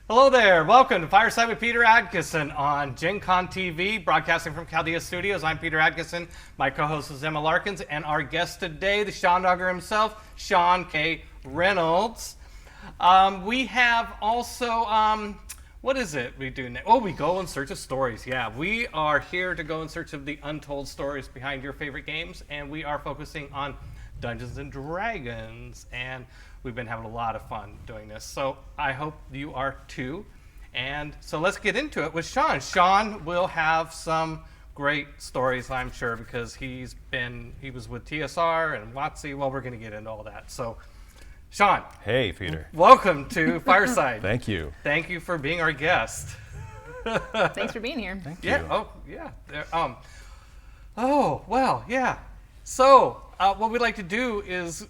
Hello there. Welcome to Fireside with Peter Adkison on Gen Con TV, broadcasting from Chaldea Studios. I'm Peter Adkison. My co-host is Emma Larkins, and our guest today, the Sean Dogger himself, Sean K Reynolds. We have also, what is it we do now? Oh, we go in search of stories. Yeah, we are here to go in search of the untold stories behind your favorite games, and we are focusing on Dungeons and Dragons, and we've been having a lot of fun doing this. So I hope you are too. And so let's get into it with Sean. Sean will have some great stories, I'm sure, because he was with TSR and WotC. Well, we're going to get into all that. So, Sean. Hey, Peter. Welcome to Fireside. Thank you. Thank you for being our guest. Thanks for being here. Thank you. Yeah. Oh, yeah. Oh, well, yeah. So, what we'd like to do is,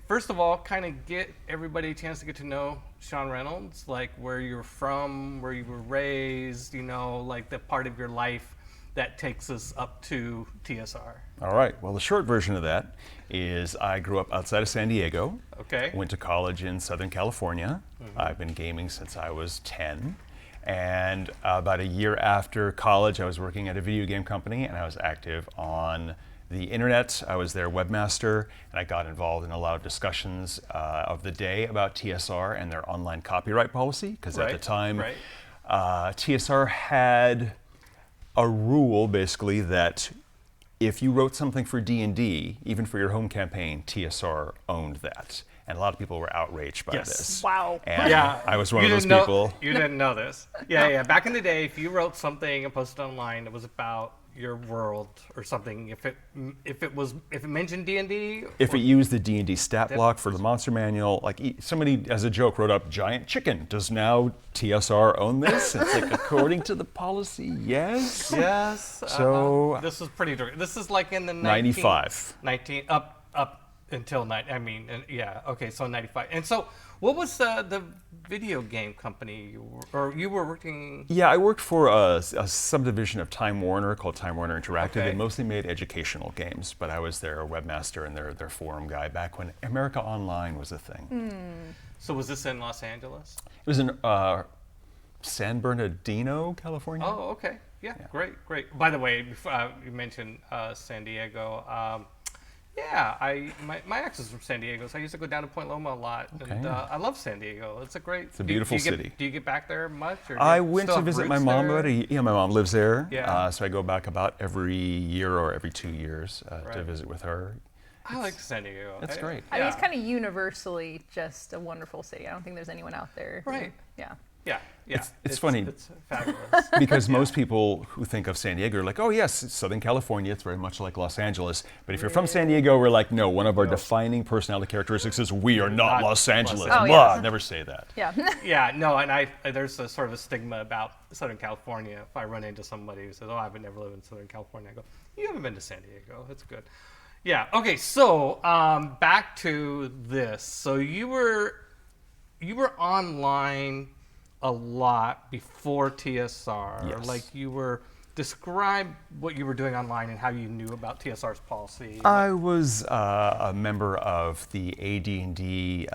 first of all, kind of get everybody a chance to get to know Sean Reynolds, like where you're from, where you were raised, like the part of your life that takes us up to TSR. All right. Well, the short version of that is I grew up outside of San Diego. Okay. Went to college in Southern California. Mm-hmm. I've been gaming since I was 10. And about a year after college, I was working at a video game company, and I was active on the internet. I was their webmaster, and I got involved in a lot of discussions of the day about TSR and their online copyright policy, because at the time, TSR had a rule basically that if you wrote something for D&D, even for your home campaign, TSR owned that. And a lot of people were outraged by this. Wow. And I was one of those people. You didn't know this. Yeah. Back in the day, if you wrote something and posted online that was about your world or something, if it mentioned D&D, if it used the D&D stat block for the monster manual, like somebody as a joke wrote up giant chicken, does now TSR own this? It's like, according to the policy, yes. So this is pretty direct. This is like in the 95 up until okay, so 95. And so what was the video game company you were working? Yeah, I worked for a subdivision of Time Warner called Time Warner Interactive. Okay. They mostly made educational games, but I was their webmaster and their forum guy back when America Online was a thing. So was this in Los Angeles? It was in San Bernardino, California. Oh, okay. Yeah. Great. By the way, you mentioned San Diego. My ex is from San Diego, so I used to go down to Point Loma a lot, and I love San Diego. It's a beautiful city. Do you get back there much? Or I went to visit my mom my mom lives there. Yeah. So I go back about every year or every 2 years to visit with her. I like San Diego. That's great. I mean, it's kind of universally just a wonderful city. I don't think there's anyone out there. Right. Yeah. It's funny. It's fabulous. Because most people who think of San Diego are like, oh yes, it's Southern California, it's very much like Los Angeles. But if you're from San Diego, we're like, no, one of our defining personality characteristics is we are not Los Angeles. Oh, Blah, never say that. Yeah. Yeah, no, and there's a sort of a stigma about Southern California. If I run into somebody who says, oh, I've never lived in Southern California, I go, you haven't been to San Diego. That's good. Yeah, okay, so back to this. So you were online a lot before TSR. Yes. Like describe what you were doing online and how you knew about TSR's policy. I was a member of the AD&D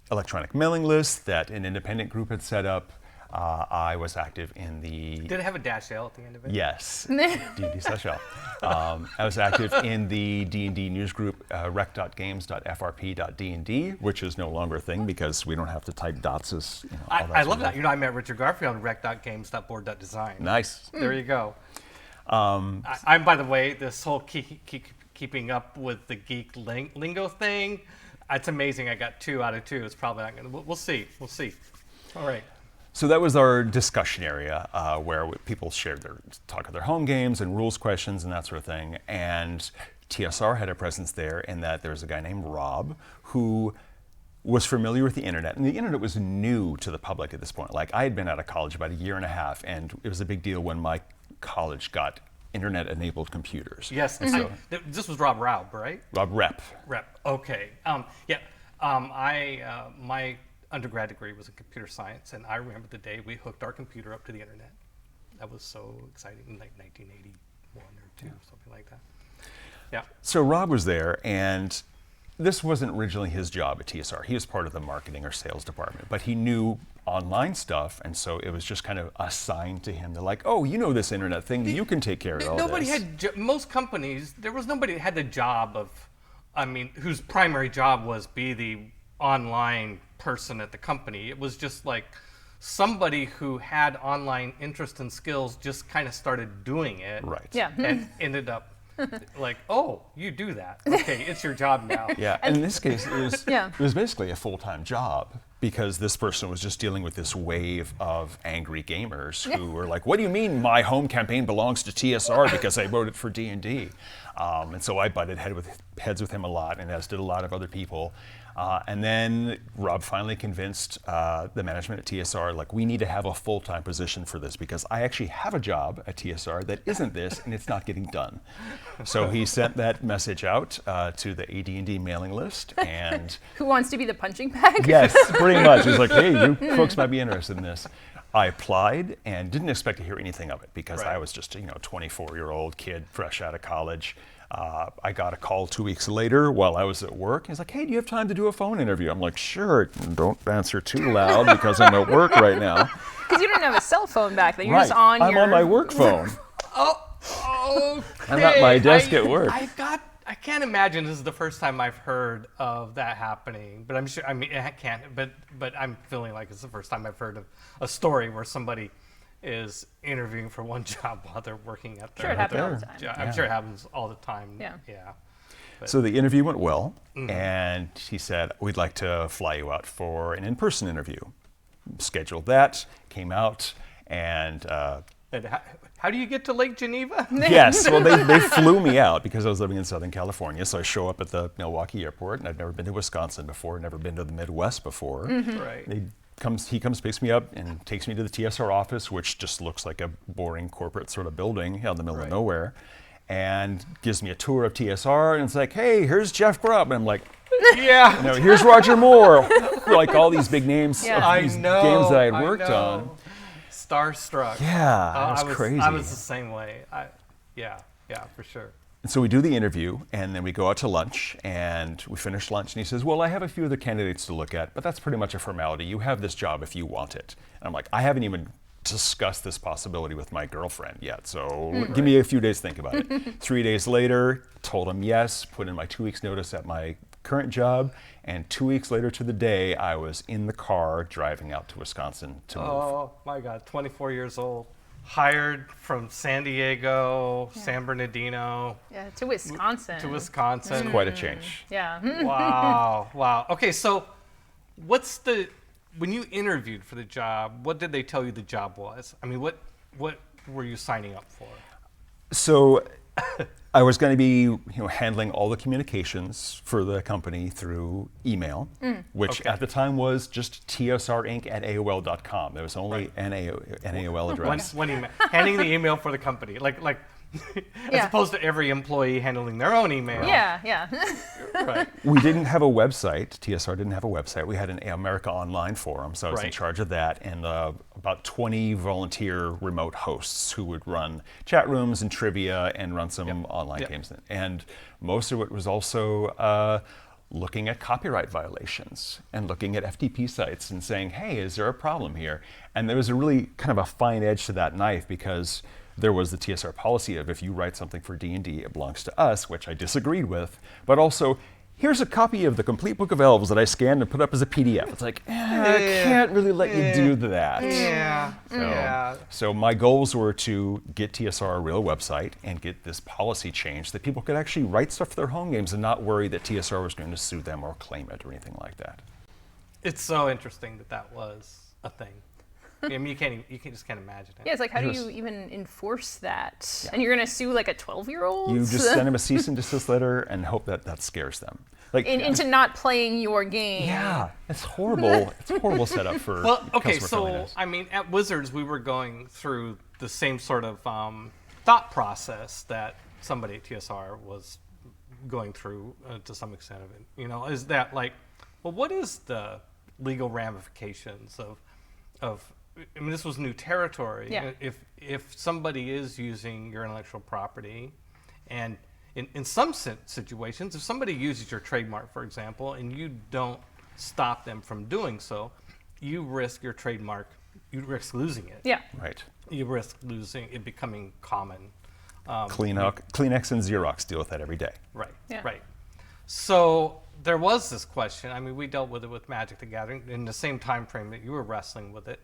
electronic mailing list that an independent group had set up. I was active in the... Did it have a -L at the end of it? Yes, D&D/L. I was active in the D&D news group rec.games.frp.dnd, which is no longer a thing because we don't have to type dots as all that. I love that. I met Richard Garfield on rec.games.board.design. Nice. There you go. I'm, by the way, this whole keeping up with the geek lingo thing, it's amazing. I got 2 out of 2. It's probably not going to... We'll see. All right. So that was our discussion area where people shared talk of their home games and rules questions and that sort of thing. And TSR had a presence there in that there was a guy named Rob who was familiar with the internet. And the internet was new to the public at this point. Like, I had been out of college about a year and a half, and it was a big deal when my college got internet-enabled computers. Yes, and so this was Rob Raub, right? Rob Rep. Okay. My undergrad degree was in computer science, and I remember the day we hooked our computer up to the internet. That was so exciting, in like 1981 or 2, something like that. Yeah. So Rob was there, and this wasn't originally his job at TSR. He was part of the marketing or sales department, but he knew online stuff, and so it was just kind of assigned to him. They're like, oh, you know this internet thing, you can take care of all Nobody this. had, most companies, there was nobody that had the job of, whose primary job was be the online person at the company. It was just like somebody who had online interest and skills just kind of started doing it. Right. Yeah. And ended up like, oh, you do that. Okay, it's your job now. Yeah, and in this case, Yeah. it was basically a full-time job because this person was just dealing with this wave of angry gamers who were like, what do you mean my home campaign belongs to TSR because I voted for D&D? And so I butted heads with him a lot, and as did a lot of other people. And then Rob finally convinced the management at TSR, like, we need to have a full-time position for this because I actually have a job at TSR that isn't this, and it's not getting done. So he sent that message out to the AD&D mailing list, and Who wants to be the punching bag? yes, pretty much. He's like, hey, you folks might be interested in this. I applied and didn't expect to hear anything of it because Right. I was just a 24-year-old kid fresh out of college. I got a call 2 weeks later while I was at work. He's like, hey, do you have time to do a phone interview? I'm like, sure. Don't answer too loud because I'm at work right now. Because you didn't have a cell phone back then. You're Right. just on I'm your... on my work phone. Oh, okay. I'm at my desk at work. I can't imagine this is the first time I've heard of that happening, but I'm sure, I can't, but I'm feeling like it's the first time I've heard of a story where somebody is interviewing for one job while they're working at their Sure, it happens all the there. time. job. I'm sure it happens all the time. Yeah. Yeah. So the interview went well, and he said, we'd like to fly you out for an in-person interview. Scheduled that, came out, and And how do you get to Lake Geneva? yes, well, they flew me out because I was living in Southern California. So I show up at the Milwaukee airport, and I've never been to Wisconsin before, never been to the Midwest before. Right. He comes, picks me up, and takes me to the TSR office, which just looks like a boring corporate sort of building out in the middle of nowhere, and gives me a tour of TSR, and it's like, hey, here's Jeff Grubb, and I'm like, Yeah. here's Roger Moore, like all these big names Yeah. of these games that I had worked on. Starstruck. Yeah, that was crazy. I was the same way. Yeah, for sure. And so we do the interview, and then we go out to lunch, and we finish lunch, and he says, well, I have a few other candidates to look at, but that's pretty much a formality. You have this job if you want it. And I'm like, I haven't even discussed this possibility with my girlfriend yet, so give me a few days to think about it. 3 days later, told him yes, put in my 2 weeks notice at my current job, and 2 weeks later to the day, I was in the car driving out to Wisconsin to move. Oh my God, 24 years old, hired from San Diego, San Bernardino Yeah, to Wisconsin. to Wisconsin. Quite a change. Yeah. Wow. Okay, so when you interviewed for the job, what did they tell you the job was? I mean, what were you signing up for? So I was going to be handling all the communications for the company through email, which at the time was just tsrinc@aol.com. There was only an AOL address. One email, handing the email for the company, like as Yeah. opposed to every employee handling their own email. Yeah. Right. We didn't have a website. TSR didn't have a website. We had an America Online forum, so I was in Right. charge of that, and about 20 volunteer remote hosts who would run chat rooms and trivia and run some online games. And most of it was also looking at copyright violations and looking at FTP sites and saying, hey, is there a problem here? And there was a really kind of a fine edge to that knife because there was the TSR policy of if you write something for D&D, it belongs to us, which I disagreed with, but also, here's a copy of the complete Book of Elves that I scanned and put up as a PDF. It's like, I can't really let you do that. Yeah. So my goals were to get TSR a real website and get this policy changed that people could actually write stuff for their home games and not worry that TSR was going to sue them or claim it or anything like that. It's so interesting that was a thing. I mean, you just can't imagine it. Yeah, it's like, how do you even enforce that? And you're going to sue like a 12-year-old? You just send them a cease and desist letter and hope that that scares them. Like into not playing your game. yeah, it's horrible. It's a horrible setup for Well, okay, customer so friendliness. I mean, at Wizards, we were going through the same sort of thought process that somebody at TSR was going through to some extent of it. Is that like, well, what is the legal ramifications of? I mean, this was new territory. Yeah. If somebody is using your intellectual property, and in some situations, if somebody uses your trademark, for example, and you don't stop them from doing so, you risk your trademark. You risk losing it. Yeah. Right. You risk losing it becoming common. Kleenex and Xerox deal with that every day. Right. Yeah. Right. So there was this question. I mean, we dealt with it with Magic the Gathering in the same time frame that you were wrestling with it.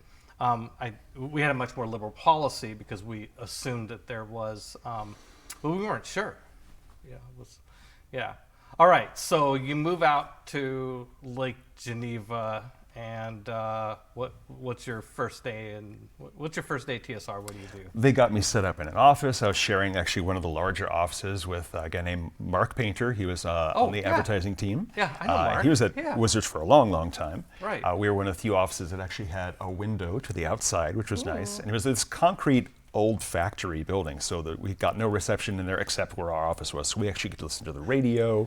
We had a much more liberal policy because we assumed that there was, but we weren't sure. Yeah. All right. So you move out to Lake Geneva, and what's your first day? And what's your first day at TSR? What do you do? They got me set up in an office. I was sharing actually one of the larger offices with a guy named Mark Painter. He was on the advertising team. Yeah, I know Mark. He was at Wizards for a long, long time. Right. We were one of the few offices that actually had a window to the outside, which was nice. And it was this concrete old factory building, so that we got no reception in there except where our office was. So we actually could listen to the radio.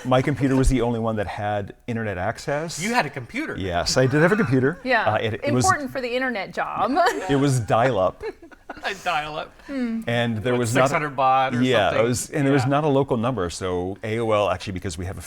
My computer was the only one that had internet access. You had a computer. Yes, I did have a computer. Yeah. It Important for the internet job. It was dial-up. I dial up. And there was 600 baud or something. There was not a local number. So AOL, actually, because we had a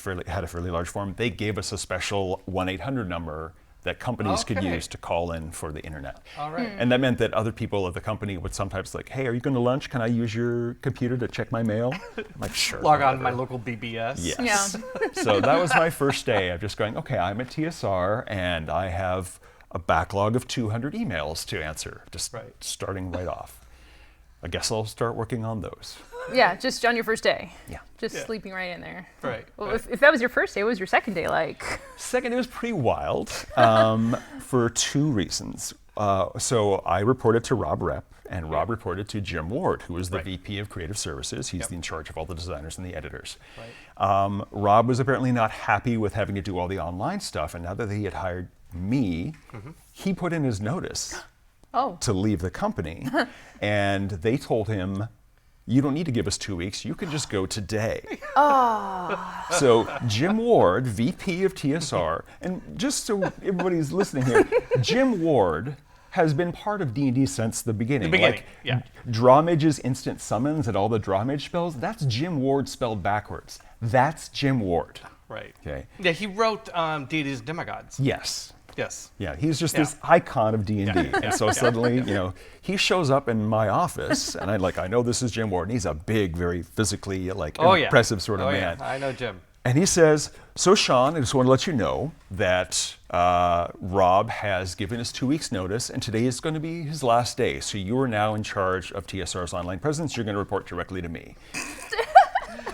fairly large firm, they gave us a special 1-800 number that companies could use to call in for the internet. All right. And that meant that other people at the company would sometimes like, hey, are you going to lunch? Can I use your computer to check my mail? I'm like, sure. Log on to my local BBS. Yes. Yeah. So that was my first day of just going, okay, I'm at TSR and I have a backlog of 200 emails to answer, just starting right off. I guess I'll start working on those. Yeah, just on your first day. Yeah. Just sleeping right in there. Right. Well, if that was your first day, what was your second day like? Second, it was pretty wild for two reasons. So I reported to Rob Rep, and Rob reported to Jim Ward, who was the VP of Creative Services. He's in charge of all the designers and the editors. Right. Rob was apparently not happy with having to do all the online stuff, and now that he had hired me, he put in his notice to leave the company, and they told him, you don't need to give us 2 weeks, you can just go today. So Jim Ward, VP of TSR, and just so everybody's listening here, Jim Ward has been part of D&D since the beginning. Like, Drawmage's instant summons and all the Drawmage spells, that's Jim Ward spelled backwards. That's Jim Ward. Right. Okay. Yeah, he wrote Deities and Demigods. Yes. Yes. Yeah, he's just this icon of D&D. And so suddenly, he shows up in my office, and I know this is Jim Ward, and he's a big, very physically, impressive sort of man. Yeah. I know Jim. And he says, so Sean, I just want to let you know that Rob has given us 2 weeks notice, and today is going to be his last day. So you are now in charge of TSR's online presence. You're going to report directly to me.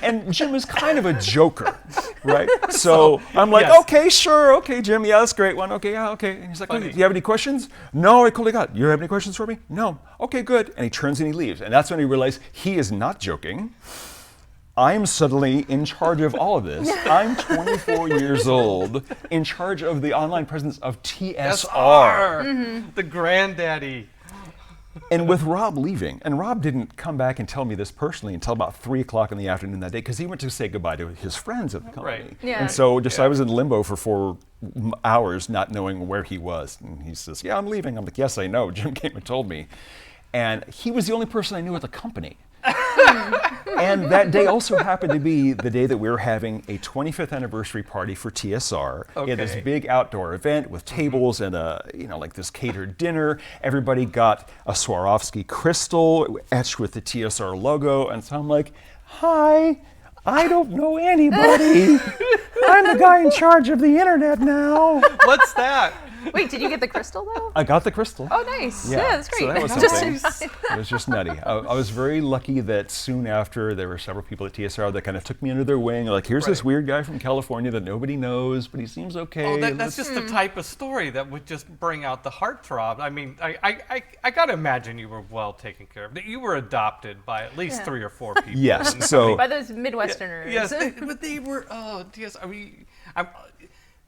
And Jim is kind of a joker, right? So I'm like, okay, sure, okay, Jim, yeah, that's a great one, okay, yeah, okay. And he's like, okay, do you have any questions? No, I totally got it. You have any questions for me? No. Okay, good. And he turns and he leaves. And that's when he realized he is not joking. I'm suddenly in charge of all of this. I'm 24 years old, in charge of the online presence of TSR. The granddaddy. And with Rob leaving, and Rob didn't come back and tell me this personally until about 3 o'clock in the afternoon that day, because he went to say goodbye to his friends at the company. Right. Yeah. And so I was in limbo for 4 hours not knowing where he was. And he says, yeah, I'm leaving. I'm like, yes, I know. Jim came and told me. And he was the only person I knew at the company. And that day also happened to be the day that we were having a 25th anniversary party for TSR. We had this big outdoor event with tables and this catered dinner. Everybody got a Swarovski crystal etched with the TSR logo. And so I'm like, hi, I don't know anybody. I'm the guy in charge of the internet now. What's that? Wait, did you get the crystal though? I got the crystal. Oh, nice. Yeah, that's great. So that was something. It was just nutty. I was very lucky that soon after there were several people at TSR that kind of took me under their wing. Like, here's this weird guy from California that nobody knows, but he seems okay. Oh, that's just the type of story that would just bring out the heartthrob. I mean, I got to imagine you were well taken care of. That you were adopted by at least 3 or 4 people. Yes. So by those Midwesterners. Yes, but they were. TSR. I mean,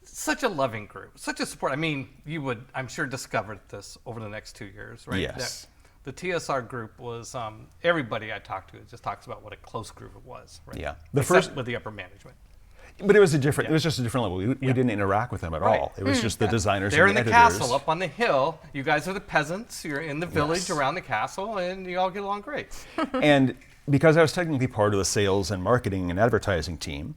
such a loving group, such a support. I mean, you would, I'm sure, discover this over the next 2 years, right? Yes. The TSR group was, everybody I talked to just talks about what a close group it was, right? Yeah. Except with the upper management. But it was it was just a different level. We didn't interact with them at all. It was just the designers They're and the in the editors. castle up on the hill. You guys are the peasants. You're in the village around the castle, and you all get along great. And because I was technically part of the sales and marketing and advertising team,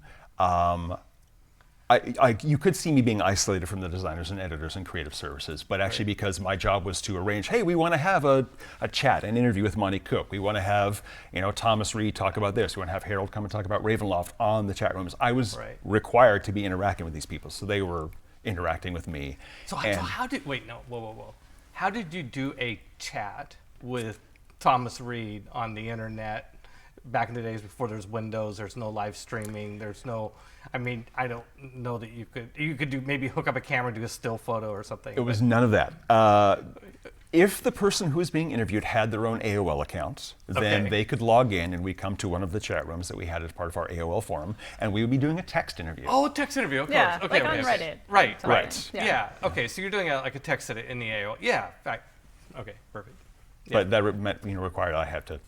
you could see me being isolated from the designers and editors and creative services, but actually because my job was to arrange, hey, we want to have a chat, an interview with Monty Cook. We want to have, Thomas Reed talk about this. We want to have Harold come and talk about Ravenloft on the chat rooms. I was required to be interacting with these people, so they were interacting with me. So how did, whoa. How did you do a chat with Thomas Reed on the internet back in the days before there's Windows, there's no live streaming, there's no, I don't know that you could do, maybe hook up a camera and do a still photo or something. It was none of that. If the person who was being interviewed had their own AOL account, then they could log in and we'd come to one of the chat rooms that we had as part of our AOL forum, and we would be doing a text interview. Oh, a text interview, of course. Yeah, Okay, like on Reddit. Right. Yeah. Okay, so you're doing a text in the AOL. Yeah, fact. Okay, perfect. But that meant, required I had to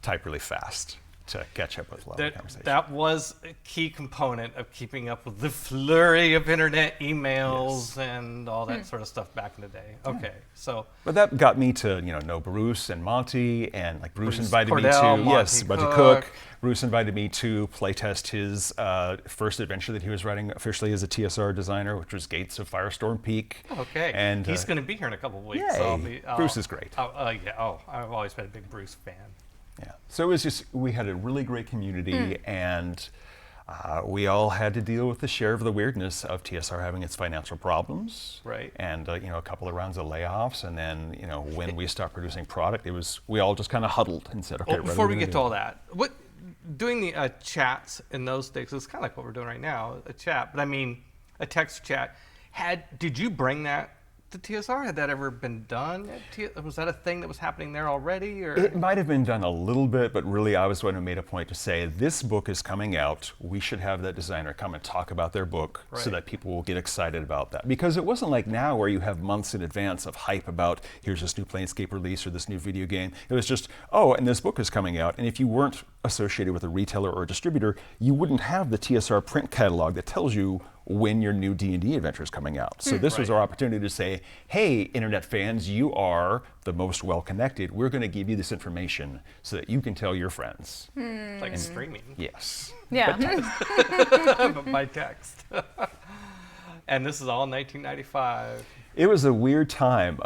type really fast to catch up with a lot of conversation. That was a key component of keeping up with the flurry of internet emails and all that sort of stuff back in the day. Okay, so. But that got me to know Bruce and Monty, and like Bruce invited Cordell, me to Monty Cook. Bruce invited me to playtest his first adventure that he was writing officially as a TSR designer, which was Gates of Firestorm Peak. Okay, and he's going to be here in a couple of weeks. Yay. So Bruce is great. I've always been a big Bruce fan. Yeah, so it was just, we had a really great community, and we all had to deal with the share of the weirdness of TSR having its financial problems, right? And a couple of rounds of layoffs, and then when we stopped producing product, we all just kind of huddled and said, okay. Before we get to all that, doing the chats in those days is kind of like what we're doing right now, a chat, but a text chat. Did you bring that to TSR? Had that ever been done? Was that a thing that was happening there already? Or? It might have been done a little bit, but really I was the one who made a point to say, this book is coming out. We should have that designer come and talk about their book so that people will get excited about that. Because it wasn't like now where you have months in advance of hype about, here's this new Planescape release or this new video game. It was just, and this book is coming out. And if you weren't associated with a retailer or a distributor, you wouldn't have the TSR print catalog that tells you when your new D&D adventure is coming out. So this was our opportunity to say, hey, internet fans, you are the most well-connected. We're going to give you this information so that you can tell your friends. Like streaming. Yes. Yeah. But by text. And this is all 1995. It was a weird time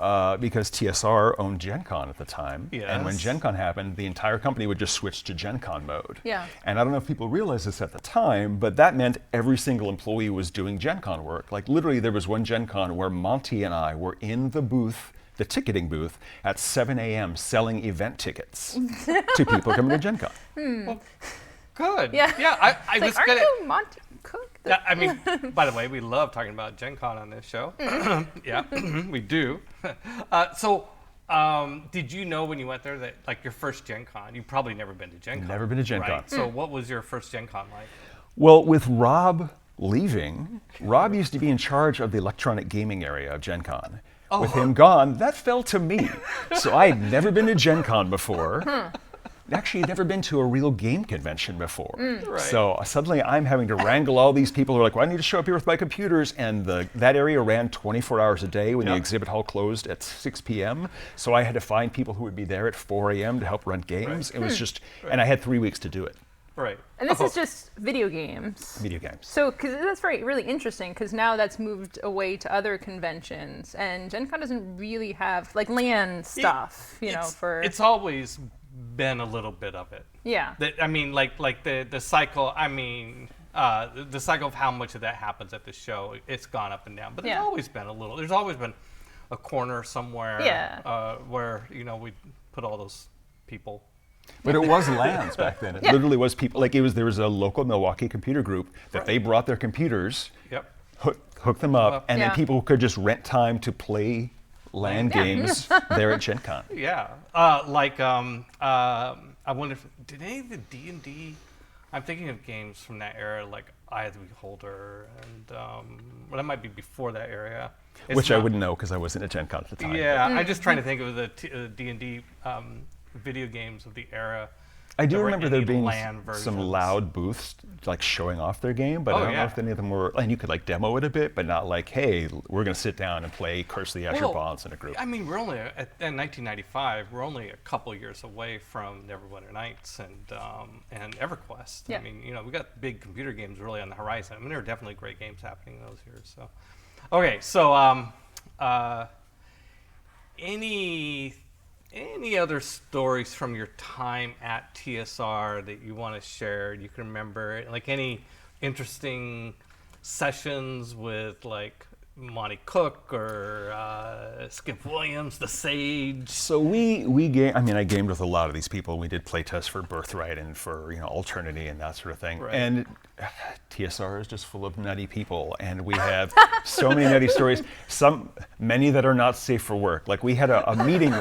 because TSR owned Gen Con at the time. Yes. And when Gen Con happened, the entire company would just switch to Gen Con mode. Yeah. And I don't know if people realized this at the time, but that meant every single employee was doing Gen Con work. Like literally there was one Gen Con where Monty and I were in the booth, the ticketing booth, at 7 a.m. selling event tickets to people coming to Gen Con. Well, good. Yeah. Yeah, I was aren't gonna. you Monty Cook? Yeah, by the way, we love talking about Gen Con on this show. Yeah, we do. Did you know when you went there that, like, your first Gen Con, you've probably never been to Gen Con. Never been to Gen Con. Right. So what was your first Gen Con like? Well, with Rob leaving, Rob used to be in charge of the electronic gaming area of Gen Con. With him gone, that fell to me. So I had never been to Gen Con before. Actually never been to a real game convention before. Right. So suddenly I'm having to wrangle all these people who are like, well, I need to show up here with my computers. And that area ran 24 hours a day when the exhibit hall closed at 6 p.m. So I had to find people who would be there at 4 a.m. to help run games. It was just, and I had 3 weeks to do it. Right. And this is just video games. Video games. So, because that's really interesting, because now that's moved away to other conventions, and Gen Con doesn't really have, like, LAN stuff, It's always been a little bit of it. Yeah. The cycle, the cycle of how much of that happens at the show, it's gone up and down. But there's always been there's always been a corner somewhere where, we put all those people. But it was LANs back then. It literally was people, there was a local Milwaukee computer group that they brought their computers, hooked them up, and then people could just rent time to play LAN games there at Gen Con. Yeah. I wonder if, did any of the D&D, I'm thinking of games from that era, like Eye of the Beholder, and that might be before that era. Which I wouldn't know because I wasn't at Gen Con at the time. Yeah, I'm just trying to think of the D&D video games of the era. I do were remember any there being LAN some versions. loud booths like showing off their game, but Oh, I don't know yeah. if any of them were. And you could like demo it a bit, but not like, hey, we're going to sit down and play Curse of the Escher Well, Bonds in a group. I mean, we're only in 1995. We're only a couple years away from Neverwinter Nights and EverQuest. Yeah. I mean, we got big computer games really on the horizon. I mean, there are definitely great games happening in those years. So, okay, so any other stories from your time at TSR that you want to share? You can remember, like any interesting sessions with like Monty Cook or Skip Williams, the Sage. So we game. I mean, I gamed with a lot of these people. We did play tests for Birthright and for Alternity and that sort of thing. Right. And TSR is just full of nutty people, and we have so many nutty stories. Many that are not safe for work. Like we had a meeting.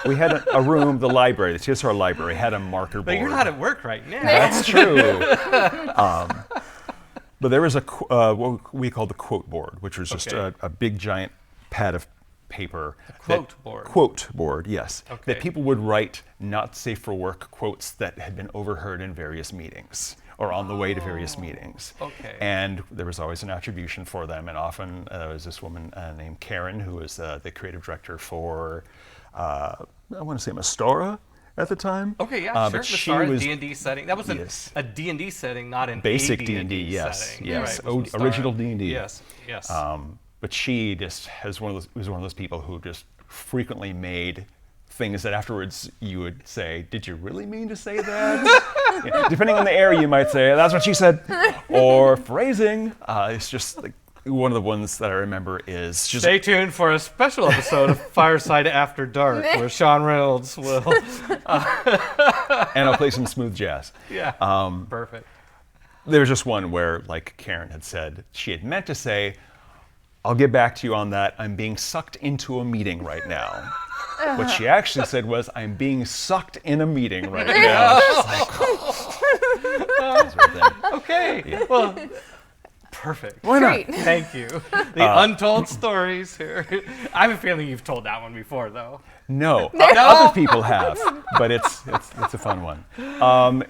We had a room, the library, the TSR library had a marker board. But you're not at work right now. That's true. But there was what we called the quote board, which was just Okay. a big giant pad of paper. Quote board. Quote board, yes. Okay. That people would write not safe for work quotes that had been overheard in various meetings or on the way to various meetings. Okay. And there was always an attribution for them. And often there was this woman named Karen, who was the creative director for, I want to say Mastora at the time. Okay, yeah, But sure. she Mascara was D&D setting. That was Yes. a D&D setting, not an Basic D&D D&D, yes, setting. yes. Right, was Mascara. Original D&D. Yes, yes. But she just was one of those people who just frequently made things that afterwards you would say, "Did you really mean to say that?" Depending on the area, you might say, "That's what she said," or phrasing. It's just like one of the ones that I remember is just. Stay tuned for a special episode of Fireside After Dark, where Sean Reynolds will. And I'll play some smooth jazz. Yeah. Perfect. There was just one where, like Karen had said, she had meant to say, "I'll get back to you on that. I'm being sucked into a meeting right now." What she actually said was, "I'm being sucked in a meeting right now." That sort of thing. Okay. Well, perfect. Why not? Great. Thank you. The untold stories here. I have a feeling you've told that one before, though. No, other people have, but it's a fun one.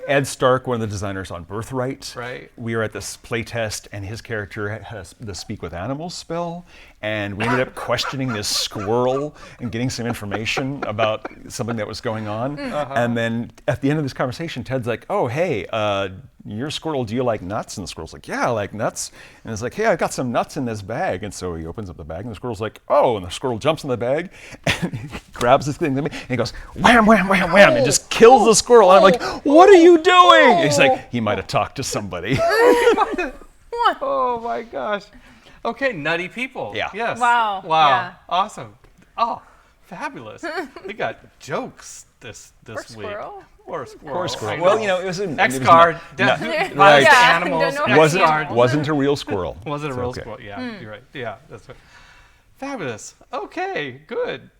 Ed Stark, one of the designers on Birthright. Right. We were at this play test, and his character has the Speak with Animals spell, and we ended up questioning this squirrel and getting some information about something that was going on. And then at the end of this conversation, Ted's like, "Oh, hey, your squirrel, do you like nuts?" And the squirrel's like, "Yeah, I like nuts." And it's like, "Hey, I've got some nuts in this bag." And so he opens up the bag, and the squirrel's like, "Oh," and the squirrel jumps in the bag and he grabs this thing, and he goes, wham, wham, wham, wham, and just kills the squirrel. And I'm like, "What are you doing?" And he's like, he might have talked to somebody. Oh my gosh. Okay, nutty people. Yeah. Yes. Wow. Wow. Yeah. Awesome. Oh, fabulous. We got jokes this week. squirrel? Or squirrel. Or I squirrel. know. Well, it was an X card. Right. Violence to Yeah. animals. Don't know X wasn't card. wasn't a real squirrel. Was it a It's real okay. squirrel? Yeah, you're right. Yeah, that's right. Fabulous. Okay, good.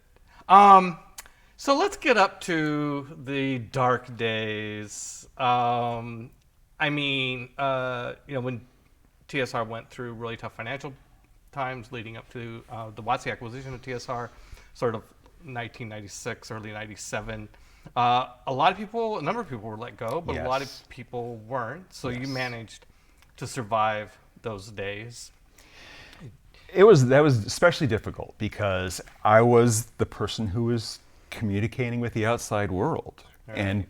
So let's get up to the dark days. I mean, when TSR went through really tough financial times leading up to the WotC acquisition of TSR, sort of 1996, early 97. A number of people were let go, but a lot of Yes. people weren't. So you managed to survive those days. That was especially difficult because I was the person who was communicating with the outside world. And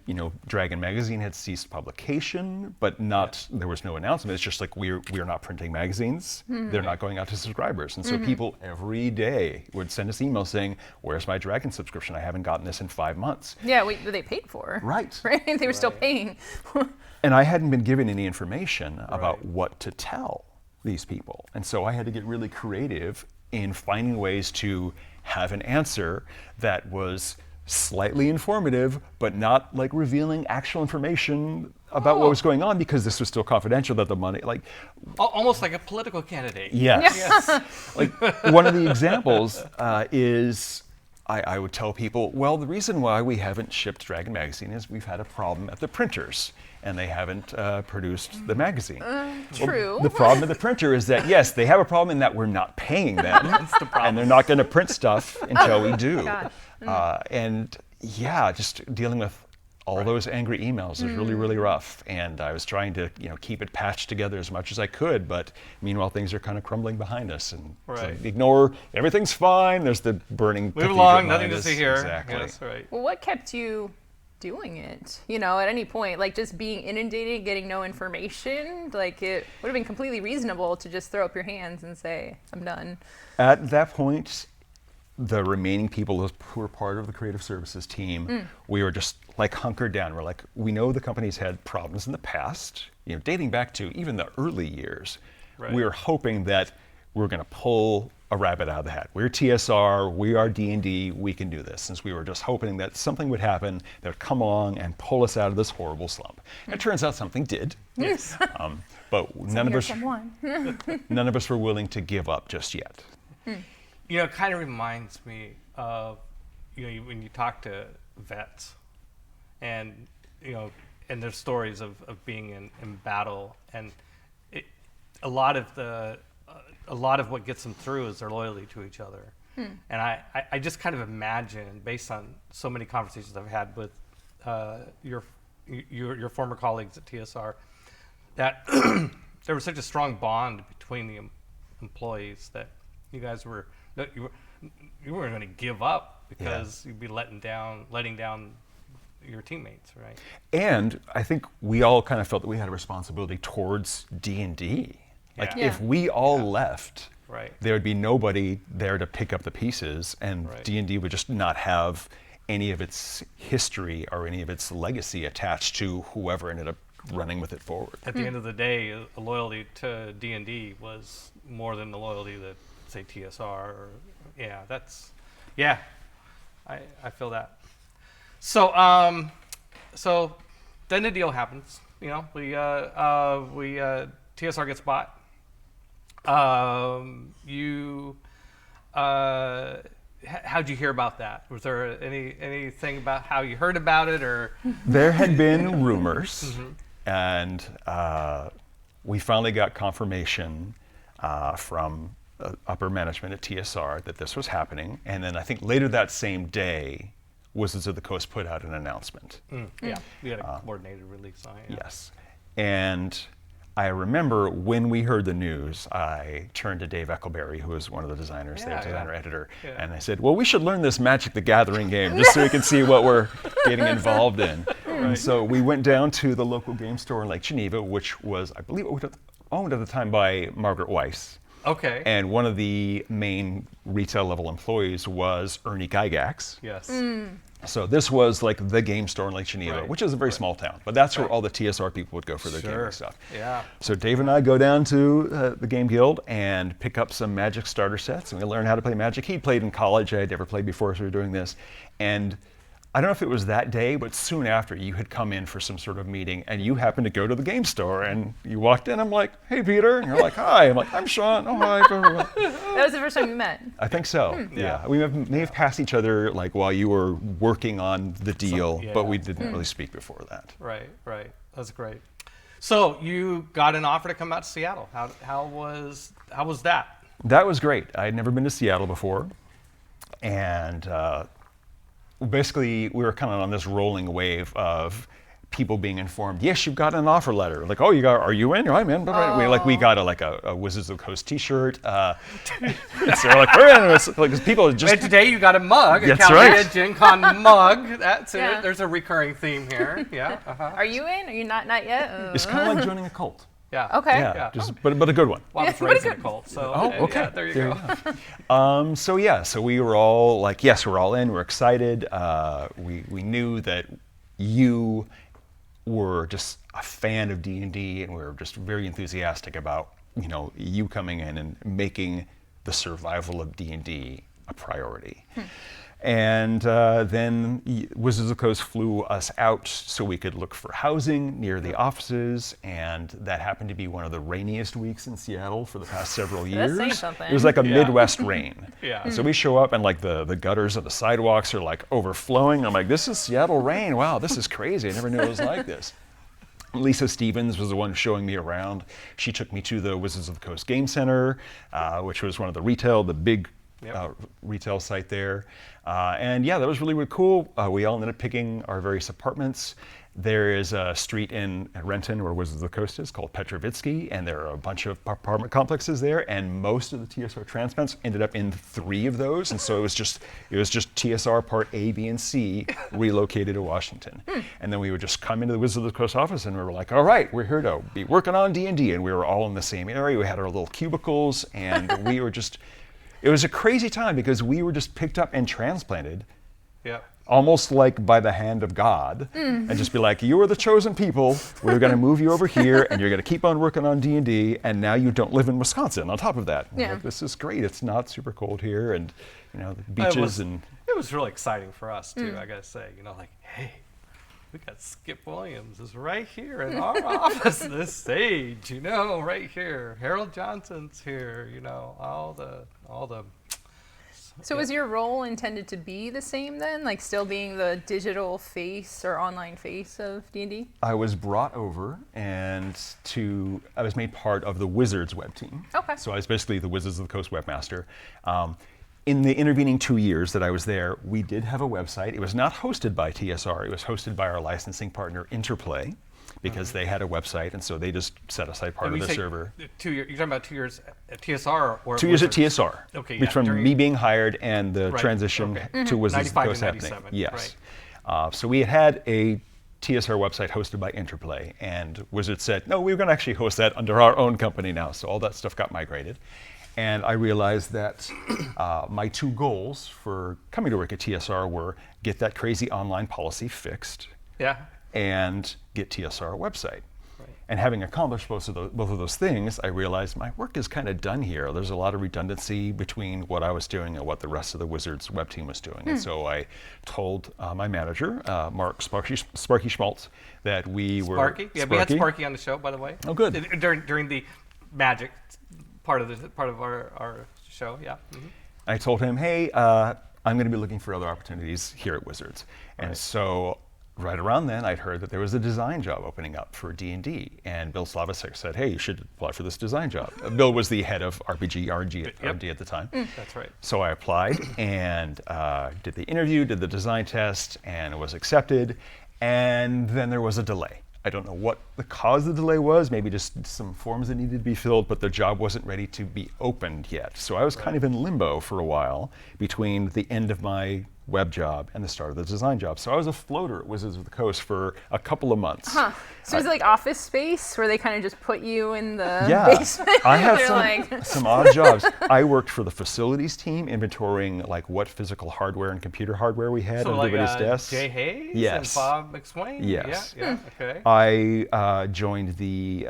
Dragon Magazine had ceased publication, but there was no announcement. It's just like we're not printing magazines. They're not going out to subscribers. And so people every day would send us emails saying, "Where's my Dragon subscription? I haven't gotten this in 5 months." Yeah, they paid for. Right. Right? They were still paying. And I hadn't been given any information about what to tell these people. And so I had to get really creative in finding ways to have an answer that was slightly informative, but not like revealing actual information about what was going on, because this was still confidential, that the money, like... Almost like a political candidate. Yes. Yes. Like one of the examples is I would tell people, well, the reason why we haven't shipped Dragon Magazine is we've had a problem at the printers, and they haven't produced the magazine. True. Well, the problem with the printer is that, yes, they have a problem in that we're not paying them. That's the problem. And they're not going to print stuff until we do. Gosh. And yeah, just dealing with all those angry emails is really, really rough. And I was trying to, keep it patched together as much as I could. But meanwhile, things are kind of crumbling behind us. And so ignore, everything's fine. There's the burning. Move along, nothing to see here. Exactly. Yes, right. Well, what kept you doing it? At any point, like just being inundated, getting no information, like it would have been completely reasonable to just throw up your hands and say, I'm done. At that point, the remaining people who were part of the creative services team, we were just like hunkered down. We're like, we know the company's had problems in the past, dating back to even the early years. Right. We were hoping that we're going to pull a rabbit out of the hat. We're TSR, we are D&D, we can do this. Since we were just hoping that something would happen that would come along and pull us out of this horrible slump. And it turns out something did. Yes. But none of us were willing to give up just yet. It kind of reminds me of, when you talk to vets and, and their stories of being in battle, and a lot of what gets them through is their loyalty to each other. And I just kind of imagine, based on so many conversations I've had with your former colleagues at TSR, that there was such a strong bond between the employees that you guys were, you weren't going to give up because you'd be letting down your teammates, right? And I think we all kind of felt that we had a responsibility towards D&D. Like if we all left, there would be nobody there to pick up the pieces, and D&D would just not have any of its history or any of its legacy attached to whoever ended up running with it forward. At the end of the day, a loyalty to D&D was more than the loyalty that, say, TSR or I feel that. So so then the deal happens. TSR gets bought. How'd you hear about that? Was there anything about how you heard about it, or? There had been rumors, and we finally got confirmation from upper management at TSR that this was happening. And then I think later that same day, Wizards of the Coast put out an announcement. Yeah, we had a coordinated release on it. Yes. And I remember when we heard the news, I turned to Dave Eckelberry, who was one of the designers, the designer editor, and I said, well, we should learn this Magic the Gathering game just so we can see what we're getting involved in. And so we went down to the local game store in Lake Geneva, which was, I believe, owned at the time by Margaret Weiss. Okay. And one of the main retail level employees was Ernie Gygax. Yes. So this was like the game store in Lake Geneva, which is a very small town, but that's where all the TSR people would go for their gaming stuff. Yeah. So Dave and I go down to the Game Guild and pick up some Magic starter sets, and we learn how to play Magic. He played in college. I had never played before, so we were doing this. And I don't know if it was that day, but soon after, you had come in for some sort of meeting, and you happened to go to the game store, and you walked in. I'm like, hey, Peter. And you're like, hi. I'm like, I'm Sean. Oh, hi. That was the first time we met. I think so. Yeah. We may have passed each other like while you were working on the deal, but we didn't really speak before that. Right. That's great. So you got an offer to come out to Seattle. How was that? That was great. I had never been to Seattle before, and basically, we were kind of on this rolling wave of people being informed. Yes, you've got an offer letter. Like, oh, are you in? I'm in. We got a Wizards of the Coast T-shirt. So we're like, we're in. Because people just. And today you got a mug. That's Chaldea Gen Con mug. That's it. There's a recurring theme here. Yeah. Are you in? Are you not yet? It's kind of like joining a cult. Yeah. Okay. Yeah. But a good one. Well, I was raised in a cult, so. Okay. Yeah, there you go. So we were all like, yes, we're all in. We're excited. We knew that you were just a fan of D&D, and we were just very enthusiastic about you coming in and making the survival of D&D a priority. And then Wizards of the Coast flew us out so we could look for housing near the offices, and that happened to be one of the rainiest weeks in Seattle for the past several years. That's saying something. It was like a Midwest rain. Yeah. So we show up, and like the gutters of the sidewalks are like overflowing. I'm like, this is Seattle rain. Wow, this is crazy. I never knew it was like this. Lisa Stevens was the one showing me around. She took me to the Wizards of the Coast Game Center, which was one of the big retail site there. And yeah, that was really, really cool. We all ended up picking our various apartments. There is a street in Renton where Wizards of the Coast is called Petrovitsky, and there are a bunch of apartment complexes there, and most of the TSR transplants ended up in 3 of those, and so it was just TSR part A, B, and C relocated to Washington. And then we would just come into the Wizards of the Coast office, and we were like, all right, we're here to be working on D&D, and we were all in the same area. We had our little cubicles, and we were just, it was a crazy time because we were just picked up and transplanted. Yeah. Almost like by the hand of God, and just be like, you are the chosen people. We're going to move you over here, and you're going to keep on working on D&D. And now you don't live in Wisconsin. On top of that, Yeah. like, this is great. It's not super cold here, and the beaches It was really exciting for us too. I gotta say, like, hey, we got Skip Williams is right here in our office, this stage, right here. Harold Johnson's here, all the. So was your role intended to be the same then? Like still being the digital face or online face of D&D? I was brought over I was made part of the Wizards web team. Okay. So I was basically the Wizards of the Coast webmaster. In the intervening 2 years that I was there, we did have a website. It was not hosted by TSR. It was hosted by our licensing partner, Interplay, because they had a website, and so they just set aside part of their server. 2 years. You're talking about 2 years at TSR or 2 years at Wizards? TSR. Okay, yeah. Between me being hired and the transition okay. to Wizards of the 95 Coast to happening. 97, Yes. right. So we had a TSR website hosted by Interplay, and Wizards said, no, we're going to actually host that under our own company now. So all that stuff got migrated. And I realized that my 2 goals for coming to work at TSR were get that crazy online policy fixed, Yeah. and get TSR a website. Right. And having accomplished both of those things, I realized my work is kind of done here. There's a lot of redundancy between what I was doing and what the rest of the Wizards web team was doing. And so I told my manager, Mark Sparky Schmaltz, that we were... Sparky? Yeah, we had Sparky on the show, by the way. Oh, good. During the magic part of our show, yeah. Mm-hmm. I told him, hey, I'm going to be looking for other opportunities here at Wizards. And so right around then, I'd heard that there was a design job opening up for D&D, and Bill Slavicsek said, hey, you should apply for this design job. Bill was the head of RPG, R&D at the time. That's right. So I applied and did the interview, did the design test, and was accepted. And then there was a delay. I don't know what the cause of the delay was, maybe just some forms that needed to be filled, but the job wasn't ready to be opened yet. So I was kind of in limbo for a while between the end of my web job and the start of the design job. So I was a floater at Wizards of the Coast for a couple of months. Huh. So is it like Office Space where they kind of just put you in the basement? I had They're some odd jobs. I worked for the facilities team, inventorying like what physical hardware and computer hardware we had on everybody's desks. Jay Hayes Yes. and Bob McSwain? Yes. Yeah, okay. I joined the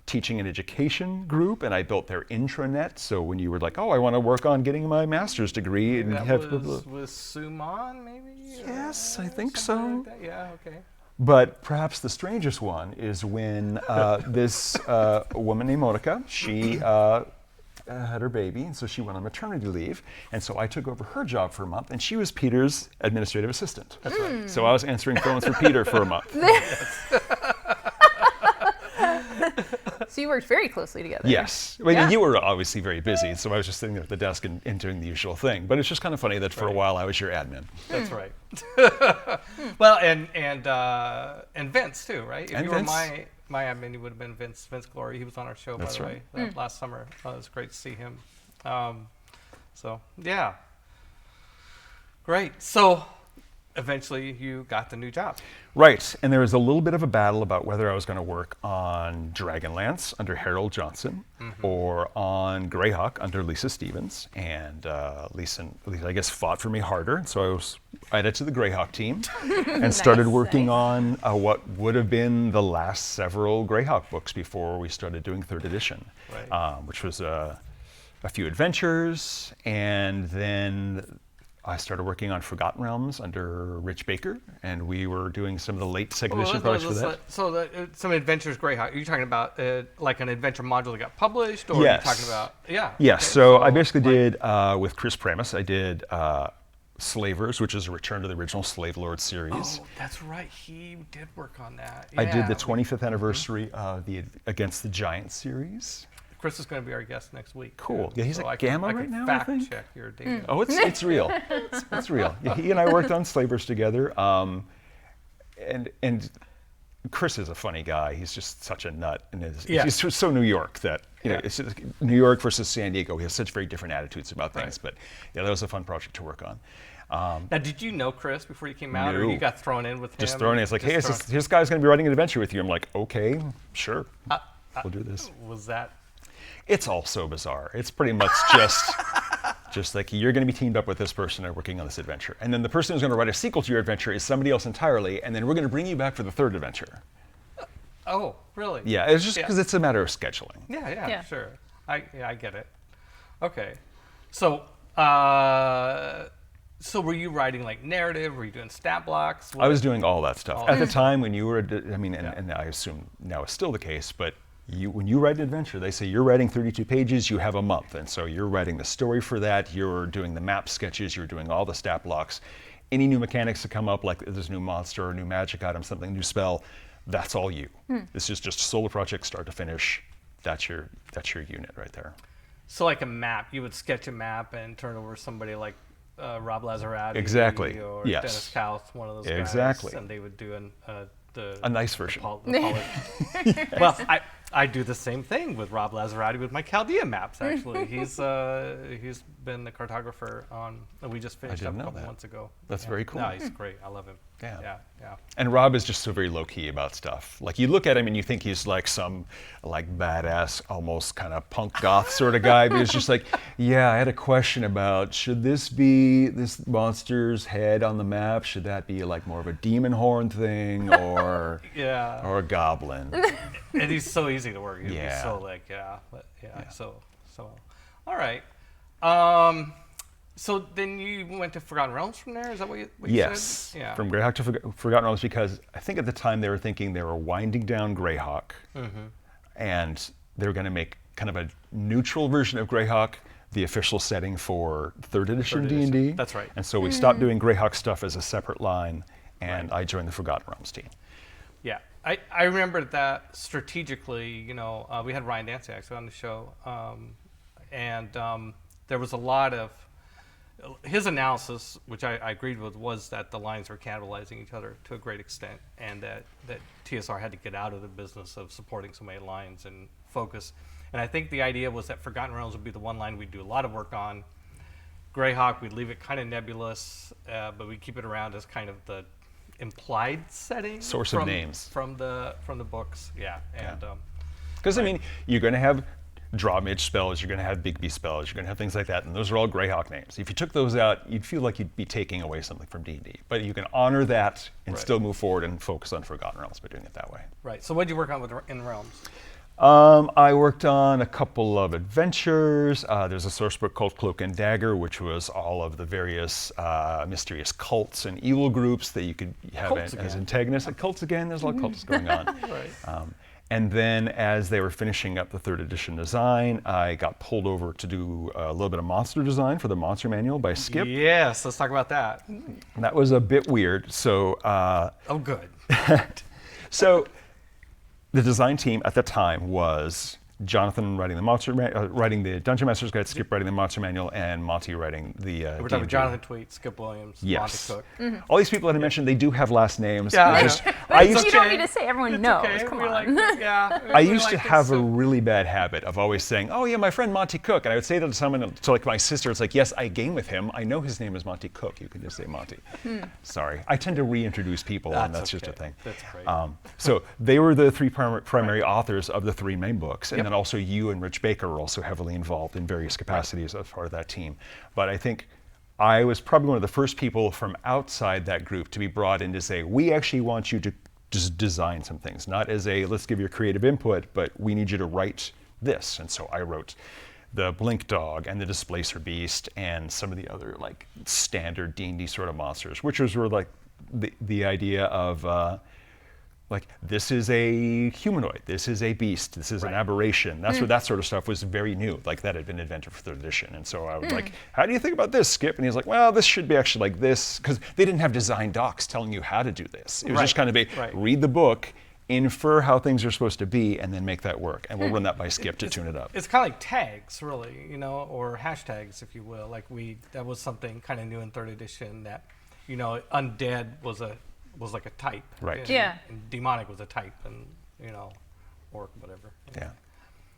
teaching and education group, and I built their intranet. So when you were like, oh, I want to work on getting my master's degree, and That was with Suman, maybe? Yes, I think Something so. like that? Yeah, okay. But perhaps the strangest one is when this woman named Monica, she had her baby, and so she went on maternity leave. And so I took over her job for a month, and she was Peter's administrative assistant. That's right. So I was answering phones for Peter for a month. So you worked very closely together. Yes. Well, Yeah. you were obviously very busy, so I was just sitting there at the desk and doing the usual thing. But it's just kind of funny that for a while I was your admin. That's right. Well, and Vince too, right? If And you Vince. were my admin, you would have been Vince Glory. He was on our show, That's by the right. way, last summer. It was great to see him. So yeah, great. So eventually you got the new job. Right, and there was a little bit of a battle about whether I was going to work on Dragonlance under Harold Johnson or on Greyhawk under Lisa Stevens. And Lisa, I guess, fought for me harder. So I was added to the Greyhawk team and started working on what would have been the last several Greyhawk books before we started doing 3rd edition, Right. which was a few adventures, and then I started working on Forgotten Realms under Rich Baker, and we were doing some of the late second edition projects for that. So some Adventures Greyhawk. Are you talking about like an adventure module that got published, or Yes. are you talking about Yes, okay, so I basically did, with Chris Pramis, I did Slavers, which is a return to the original Slave Lord series. Oh, that's right. He did work on that. I did the Yeah. 25th anniversary of the Against the Giant series. Chris is going to be our guest next week. Cool. Yeah, he's So at Gamma I right can now, I fact think. check your data. Oh, it's real. It's real. Yeah, he and I worked on Slavers together. And Chris is a funny guy. He's just such a nut, and he's just so New York that it's just New York versus San Diego. He has such very different attitudes about things. But yeah, that was a fun project to work on. Now, did you know Chris before you came out, or you got thrown in with him? Just thrown in. It's like, hey, this guy's going to be writing an adventure with you. I'm like, okay, sure, we'll do this. Was that? It's all so bizarre. It's pretty much just like you're going to be teamed up with this person and working on this adventure. And then the person who's going to write a sequel to your adventure is somebody else entirely, and then we're going to bring you back for the third adventure. Oh, really? Yeah, it's just because it's a matter of scheduling. Yeah, sure. I get it. Okay. So, so were you writing like narrative? Were you doing stat blocks? I was doing all that stuff. At the time when you were, and I assume now it's still the case, but when you write an adventure, they say you're writing 32 pages, you have a month. And so you're writing the story for that, you're doing the map sketches, you're doing all the stat blocks. Any new mechanics that come up, like there's a new monster, a new magic item, something, new spell, that's all you. This is just a solo project, start to finish. That's your unit right there. So like a map, you would sketch a map and turn over somebody like Rob Lazarati. Exactly. Or Yes. Dennis Kauth, one of those guys. Exactly. And they would do A nice version. Well, I do the same thing with Rob Lazarati with my Chaldea maps, actually. He's been the cartographer on, we just finished up a couple months ago. That's very cool. No, he's great. I love him. Yeah. Yeah. And Rob is just so very low-key about stuff. Like, you look at him and you think he's like some like badass, almost kind of punk goth sort of guy, but it's just like, yeah, I had a question about, should this be this monster's head on the map? Should that be like more of a demon horn thing or or a goblin? And he's so easy to work. He's so like, so all right. So then you went to Forgotten Realms from there? Is that what you Yes, said? Yeah. from Greyhawk to Forgotten Realms, because I think at the time they were thinking they were winding down Greyhawk, and they were going to make kind of a neutral version of Greyhawk, the official setting for third edition D&D. That's right. And so we stopped doing Greyhawk stuff as a separate line, and I joined the Forgotten Realms team. Yeah, I remember that strategically. We had Ryan Dancy actually on the show, and there was a lot of his analysis, which I agreed with, was that the lines were cannibalizing each other to a great extent, and that TSR had to get out of the business of supporting so many lines and focus. And I think the idea was that Forgotten Realms would be the one line we'd do a lot of work on. Greyhawk, we'd leave it kind of nebulous, but we'd keep it around as kind of the implied setting, Source of names from the books. Because I mean, you're going to have draw mage spells, you're going to have big B spells, you're going to have things like that, and those are all Greyhawk names. If you took those out, you'd feel like you'd be taking away something from D&D. But you can honor that and still move forward and focus on Forgotten Realms by doing it that way. Right. So what did you work on in Realms? I worked on a couple of adventures. There's a source book called Cloak and Dagger, which was all of the various mysterious cults and evil groups that you could have as antagonists. Cults again, there's a lot of cults going on. Right. And then as they were finishing up the third edition design, I got pulled over to do a little bit of monster design for the Monster Manual by Skip. Yes, let's talk about that. That was a bit weird. So. Oh, good. So. The design team at the time was Jonathan writing the Dungeon Master's Guide, Skip writing the Monster Manual, and Monty writing the. We're talking about Jonathan Tweet, Skip Williams, yes. Monty Cook. All these people that I mentioned, they do have last names. Yeah, you don't need to say everyone knows. Okay. Come We're on. I used to have a really bad habit of always saying, "Oh yeah, my friend Monty Cook," and I would say that to someone, to like my sister. It's like, "Yes, I game with him. I know his name is Monty Cook. You can just say Monty." Sorry, I tend to reintroduce people, and that's just a thing. That's great. So they were the three primary authors of the three main books, and then also you and Rich Baker were also heavily involved in various capacities as part of that team. But I think I was probably one of the first people from outside that group to be brought in to say, we actually want you to just design some things, not as a let's give your creative input, but we need you to write this. And so I wrote the Blink Dog and the Displacer Beast and some of the other like standard D&D sort of monsters, which were like the idea of like, this is a humanoid, this is a beast, this is an aberration. That's where that sort of stuff was very new. Like, that had been invented for third edition. And so I was like, how do you think about this, Skip? And he's like, well, this should be actually like this. Because they didn't have design docs telling you how to do this. It was just kind of read the book infer how things are supposed to be, and then make that work. And we'll run that by Skip to tune it up. It's kind of like tags, really, or hashtags, if you will. Like that was something kind of new in 3rd edition that, undead was like a type. Right. And demonic was a type, and orc, whatever. Yeah.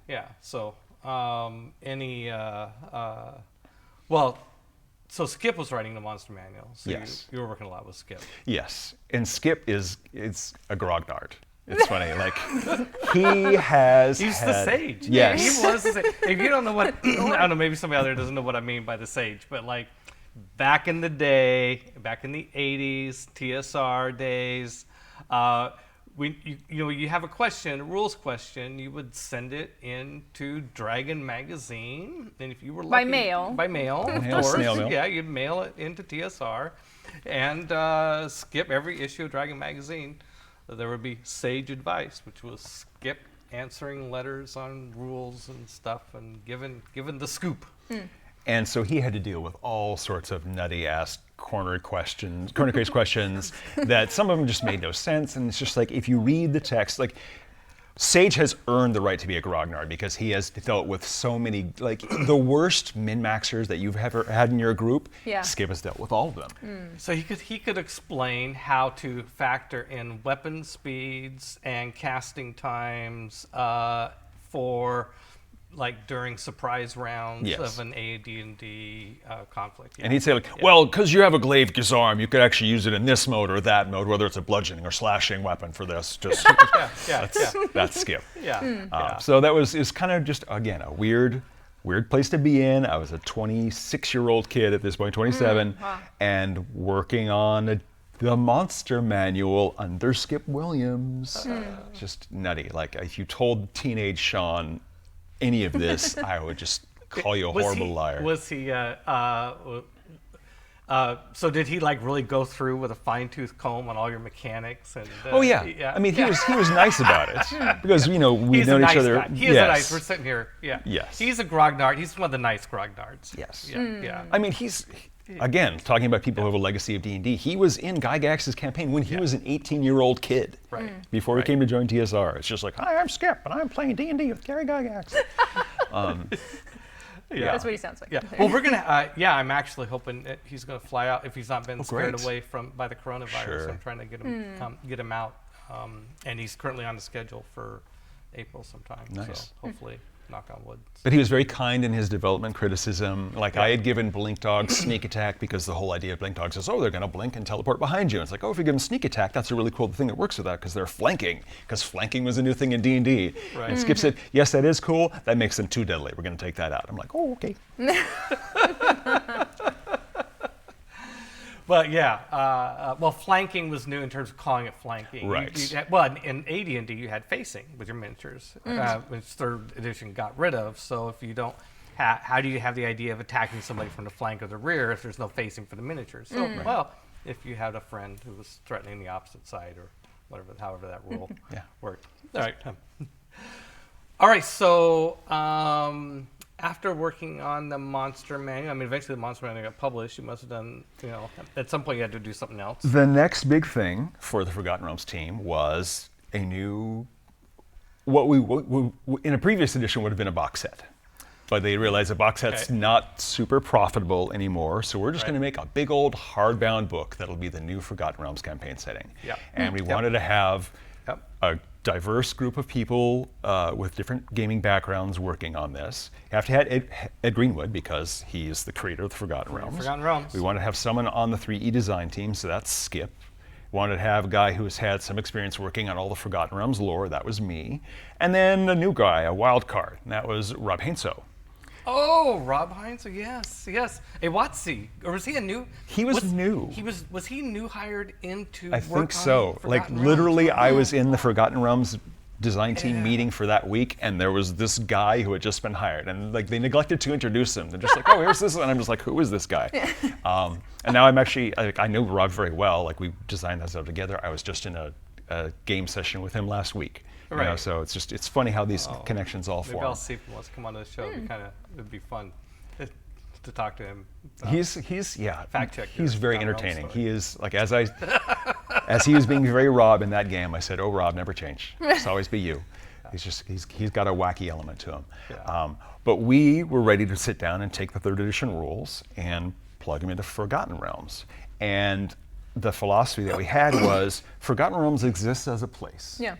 Yeah. So so Skip was writing the monster manual. So Yes. you were working a lot with Skip. Yes, and Skip it's a grognard. It's funny, like he has. He's had, the sage. Yes, He was the sage. If you don't know what, I don't know, maybe somebody out there doesn't know what I mean by the sage, but like back in the day, back in the 80s, TSR days, you have a question, a rules question, you would send it into Dragon Magazine, and if you were lucky, by mail, of course, snail mail. yeah, you'd mail it into TSR, and Skip every issue of Dragon Magazine. There would be Sage Advice, which was Skip answering letters on rules and stuff, and given the scoop. and so he had to deal with all sorts of nutty-ass corner case questions that some of them just made no sense. And it's just like, if you read the text, like Sage has earned the right to be a grognard because he has dealt with so many, like the worst min-maxers that you've ever had in your group. Yeah. Skip has dealt with all of them. So he could explain how to factor in weapon speeds and casting times for like during surprise rounds Yes. of an AD&D conflict. Yeah. And he'd say like, well, because you have a glaive arm, you could actually use it in this mode or that mode, whether it's a bludgeoning or slashing weapon for this. Just that's Skip. Yeah. So that is kind of just, again, a weird place to be in. I was a 26-year-old kid at this point, 27, and working on the monster manual under Skip Williams. Just nutty. Like, if you told teenage Sean any of this, I would just call you a horrible liar. Was he? So did he like really go through with a fine-tooth comb on all your mechanics? And Oh yeah. I mean, he was nice about it because we've known He's a nice each other. guy. He is a nice. We're sitting here. Yeah. Yes. He's a grognard. He's one of the nice grognards. Yes. Yeah. I mean, he's again talking about people who have a legacy of D&D. He was in Gygax's campaign when he was an 18-year-old kid. Right. Before he came to join TSR. It's just like, hi, I'm Skip, and I'm playing D&D with Gary Gygax. Yeah. That's what he sounds like. Yeah. Well, we're gonna. I'm actually hoping that he's gonna fly out if he's not been scared great. away by the coronavirus. Sure. I'm trying to get him out, and he's currently on the schedule for April sometime. Nice. So hopefully, knock on wood. But he was very kind in his development criticism. Like I had given Blink Dogs sneak attack because the whole idea of Blink Dogs is, oh, they're going to blink and teleport behind you. And it's like, oh, if you give them sneak attack, that's a really cool thing that works with that because they're flanking. Because flanking was a new thing in D&D. Right. And Skip said, yes, that is cool. That makes them too deadly. We're going to take that out. I'm like, oh, okay. But yeah, flanking was new in terms of calling it flanking. Right. In AD&D you had facing with your miniatures, which 3rd edition got rid of. So if you don't, how do you have the idea of attacking somebody from the flank or the rear if there's no facing for the miniatures? So well, if you had a friend who was threatening the opposite side or whatever, however that rule worked. All right. All right. So. After working on the monster manual, I mean, eventually the monster manual got published. You must have done, at some point you had to do something else. The next big thing for the Forgotten Realms team was a new, what we in a previous edition would have been a box set. But they realized a box set's not super profitable anymore, so we're just going to make a big old hardbound book that'll be the new Forgotten Realms campaign setting. Yep. And we wanted to have a diverse group of people with different gaming backgrounds working on this. You have to have Ed Greenwood because he is the creator of the Forgotten Realms. We wanted to have someone on the 3E design team, so that's Skip. We wanted to have a guy who has had some experience working on all the Forgotten Realms lore, that was me. And then a new guy, a wild card, and that was Rob Hainso. Oh, Rob Hines, yes. A Watsy, or was he a new? He was new. Was he new hired into? I think so. Like literally, I was in the Forgotten Realms design team meeting for that week, and there was this guy who had just been hired, and like they neglected to introduce him. They're just like, oh, here's this, and I'm just like, who is this guy? And now I'm actually, I know Rob very well. Like we designed that stuff together. I was just in a game session with him last week. Right. So it's funny how these connections all form. Maybe I'll see if he wants to come on the show. It'd be fun to talk to him. He's fact check. He's very entertaining. He is like as I As he was being very Rob in that game, I said, "Oh, Rob, never change. It's always be you." He's got a wacky element to him. Yeah. But we were ready to sit down and take the 3rd edition rules and plug them into Forgotten Realms. And the philosophy that we had was Forgotten Realms exists as a place. Yeah.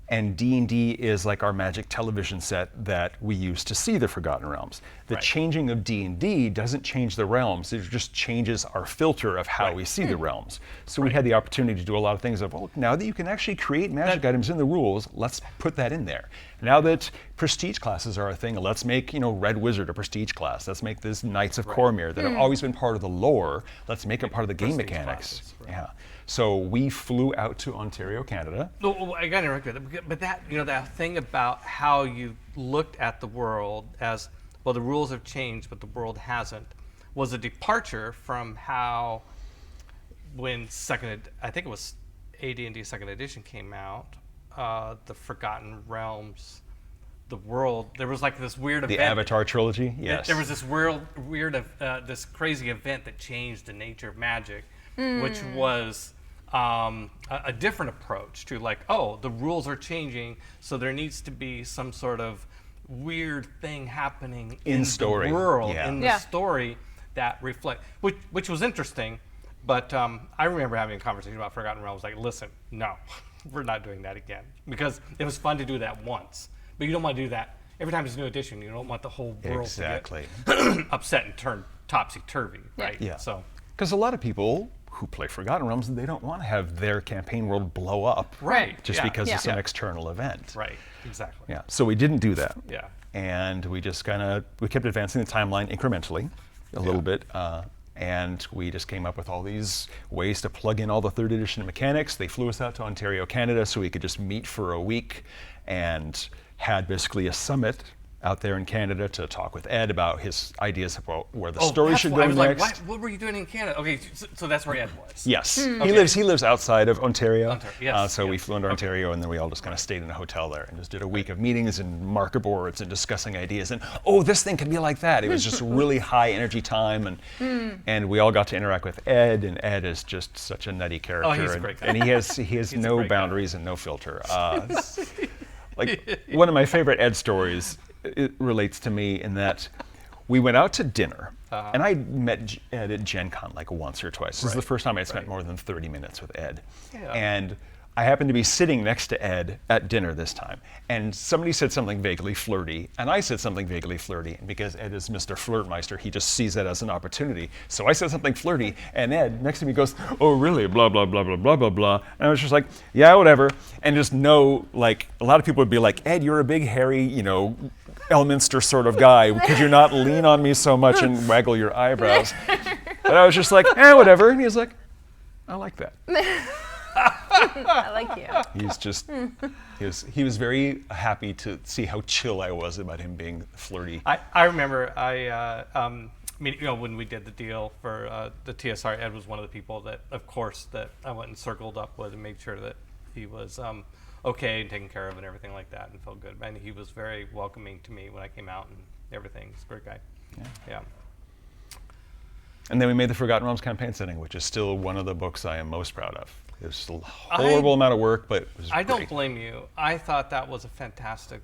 And D&D is like our Magic television set that we use to see the Forgotten Realms. The Right. changing of D&D doesn't change the realms, it just changes our filter of how Right. we see the realms. So we had the opportunity to do a lot of things of, well, now that you can actually create magic items in the rules, let's put that in there. Now that prestige classes are a thing, let's make, Red Wizard a prestige class. Let's make this Knights of Cormyr that have always been part of the lore. Let's make it part of the game Prestige mechanics. classes, right. Yeah. So we flew out to Ontario, Canada. Well, I got to interrupt you, but that that thing about how you looked at the world as well, the rules have changed, but the world hasn't, was a departure from how when I think it was AD&D Second Edition came out, the Forgotten Realms, the world. There was like this weird event. The Avatar trilogy, yes. There was this this crazy event that changed the nature of magic, which was a different approach to like, oh, the rules are changing, so there needs to be some sort of weird thing happening in story. the world, Yeah. in the story that reflect, which was interesting. But I remember having a conversation about Forgotten Realms, like, listen, no, we're not doing that again, because it was fun to do that once, but you don't want to do that every time there's a new edition. You don't want the whole world Exactly. to get upset and turn topsy-turvy, right? Yeah. So, Because a lot of people who play Forgotten Realms, they don't want to have their campaign world blow up right. just yeah. because Yeah. it's an external event. Right. Exactly. Yeah. So we didn't do that. Yeah. And we just we kept advancing the timeline incrementally a little bit. And we just came up with all these ways to plug in all the 3rd edition mechanics. They flew us out to Ontario, Canada, so we could just meet for a week and had basically a summit out there in Canada to talk with Ed about his ideas about where the story that's should why go I was next. like, what were you doing in Canada? Okay, so that's where Ed was. Yes, Okay. he lives outside of Ontario. Yes, So we yes. flew into Ontario, and then we all just kind of stayed in a hotel there and just did a week of meetings and marker boards and discussing ideas. And this thing could be like that. It was just really high energy time, and we all got to interact with Ed. And Ed is just such a nutty character. He's a great guy. And he has He's a no great guy. boundaries and no filter. Like one of my favorite Ed stories, it relates to me in that we went out to dinner, and I met Ed at Gen Con like once or twice. This is the first time I spent more than 30 minutes with Ed. Yeah. And I happened to be sitting next to Ed at dinner this time, and somebody said something vaguely flirty, and I said something vaguely flirty, and because Ed is Mr. Flirtmeister, he just sees that as an opportunity. So I said something flirty, and Ed next to me goes, "Oh, really, blah, blah, blah, blah, blah, blah, blah." And I was just like, yeah, whatever. And just know, like, a lot of people would be like, "Ed, you're a big, hairy, Elminster sort of guy. Could you not lean on me so much and waggle your eyebrows?" And I was just like, whatever. And he was like, "I like that." I like you. He's just, he was very happy to see how chill I was about him being flirty. I remember when we did the deal for the TSR, Ed was one of the people that, of course, that I went and circled up with and made sure that he was okay and taken care of and everything like that, and felt good. And he was very welcoming to me when I came out and everything. He's a great guy. Yeah. And then we made the Forgotten Realms campaign setting, which is still one of the books I am most proud of. It was a horrible amount of work, but it was I don't great. blame you. I thought that was a fantastic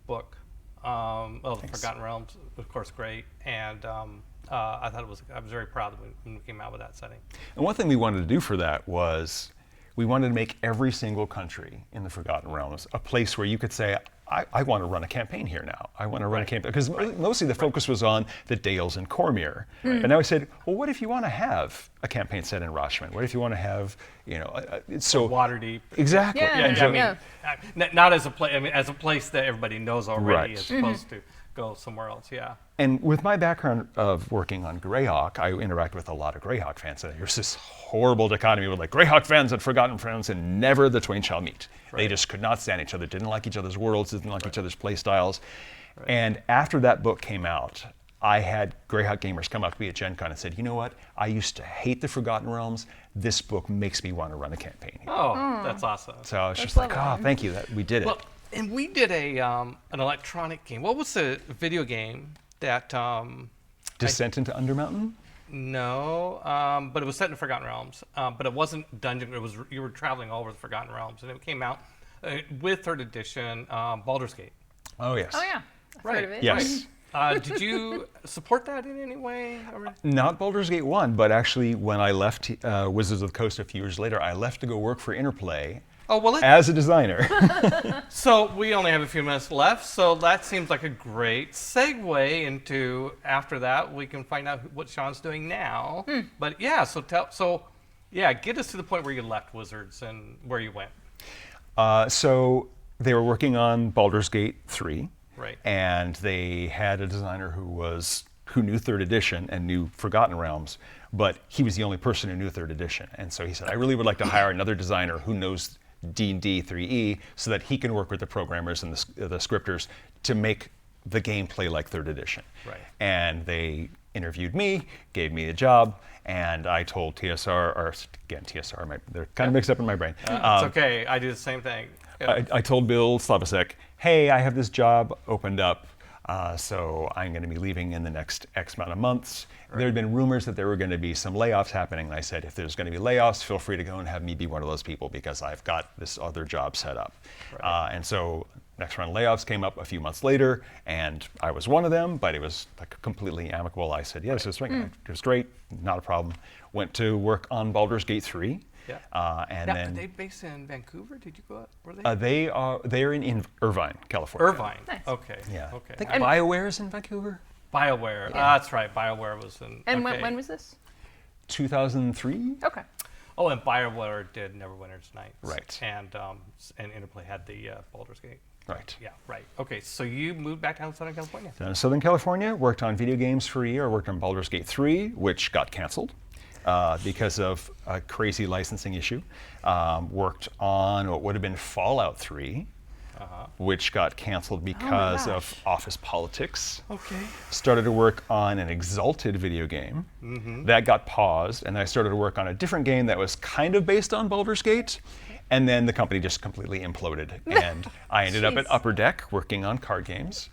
book. The Forgotten Realms, of course, great, and I thought I was very proud when we came out with that setting. And one thing we wanted to do for that was we wanted to make every single country in the Forgotten Realms a place where you could say, I want to run a campaign here now. I want to run a campaign. Because mostly the focus was on the Dales and Cormyr. But now we said, well, what if you want to have a campaign set in Rashomon? What if you want to have, so Waterdeep. Exactly. Yeah, And yeah. so- Not as a place. I mean, as a place that everybody knows already, Right. as opposed to go somewhere else. Yeah. And with my background of working on Greyhawk, I interact with a lot of Greyhawk fans. And there's this horrible dichotomy with like Greyhawk fans and Forgotten fans, and never the twain shall meet. They just could not stand each other, didn't like each other's worlds, didn't like each other's play styles. And after that book came out, I had Greyhawk gamers come up to me at Gen Con and said, you know what? I used to hate the Forgotten Realms. This book makes me want to run a campaign here. Oh, that's awesome. So I was just lovely. like, thank you, that we did it. Well, and we did an electronic game. What was the video game that? Descent into Undermountain? No, but it was set in Forgotten Realms. But it wasn't dungeon. It was you were traveling all over the Forgotten Realms, and it came out with third edition Baldur's Gate. Oh yes. Oh yeah, I've Right. heard of it. Yes. Did you support that in any way? Not Baldur's Gate 1, but actually when I left Wizards of the Coast a few years later, I left to go work for Interplay Oh well, as a designer. so we only have a few minutes left. So that seems like a great segue into after that we can find out what Sean's doing now. But yeah, get us to the point where you left Wizards and where you went. So they were working on Baldur's Gate 3. Right. And they had a designer who knew third edition and knew Forgotten Realms, but he was the only person who knew third edition. And so he said, I really would like to hire another designer who knows D&D 3E so that he can work with the programmers and the scripters to make the game play like third edition. Right. And they interviewed me, gave me the job, and I told TSR, or again, TSR, they're kind of mixed up in my brain. It's okay. I do the same thing. Yeah. I told Bill Slavosek, hey, I have this job opened up, so I'm going to be leaving in the next X amount of months. Right. There had been rumors that there were going to be some layoffs happening, and I said, if there's going to be layoffs, feel free to go and have me be one of those people because I've got this other job set up. Right. And so next round of layoffs came up a few months later, and I was one of them, but it was like completely amicable. I said, yes, it was great, not a problem. Went to work on Baldur's Gate 3. Yeah. And now, then are they based in Vancouver? Did you go out? Were they? They're in Irvine, California. Irvine. Nice. Okay. Yeah. Okay. I think BioWare is in Vancouver. BioWare. Yeah. That's right. BioWare was in. And okay. when was this? 2003. Okay. Oh, and BioWare did Neverwinter's Nights. Right. And Interplay had the Baldur's Gate. Right. Yeah. Right. Okay. So you moved back down to Southern California. Down in Southern California, worked on video games for a year. I worked on Baldur's Gate 3, which got canceled. Because of a crazy licensing issue. Worked on what would have been Fallout 3, which got canceled because of office politics. Okay. Started to work on an Exalted video game. That got paused, and I started to work on a different game that was kind of based on Baldur's Gate. And then the company just completely imploded. And I ended up at Upper Deck working on card games,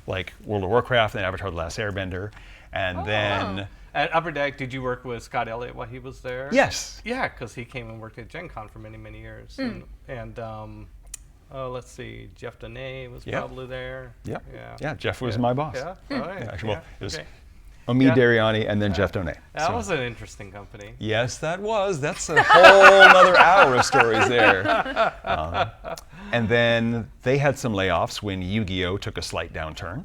like World of Warcraft and Avatar The Last Airbender. And then... At Upper Deck, did you work with Scott Elliott while he was there? Yes. Yeah, because he came and worked at Gen Con for many, many years. And let's see, Jeff Danae was probably there. Yep. Yeah. Yeah, Jeff was my boss. Yeah. All right. Yeah, actually, well, it was okay. Omid Dariani and then Jeff Danae. That was an interesting company. Yes, that was. That's a whole other hour of stories there. And then they had some layoffs when Yu-Gi-Oh! Took a slight downturn.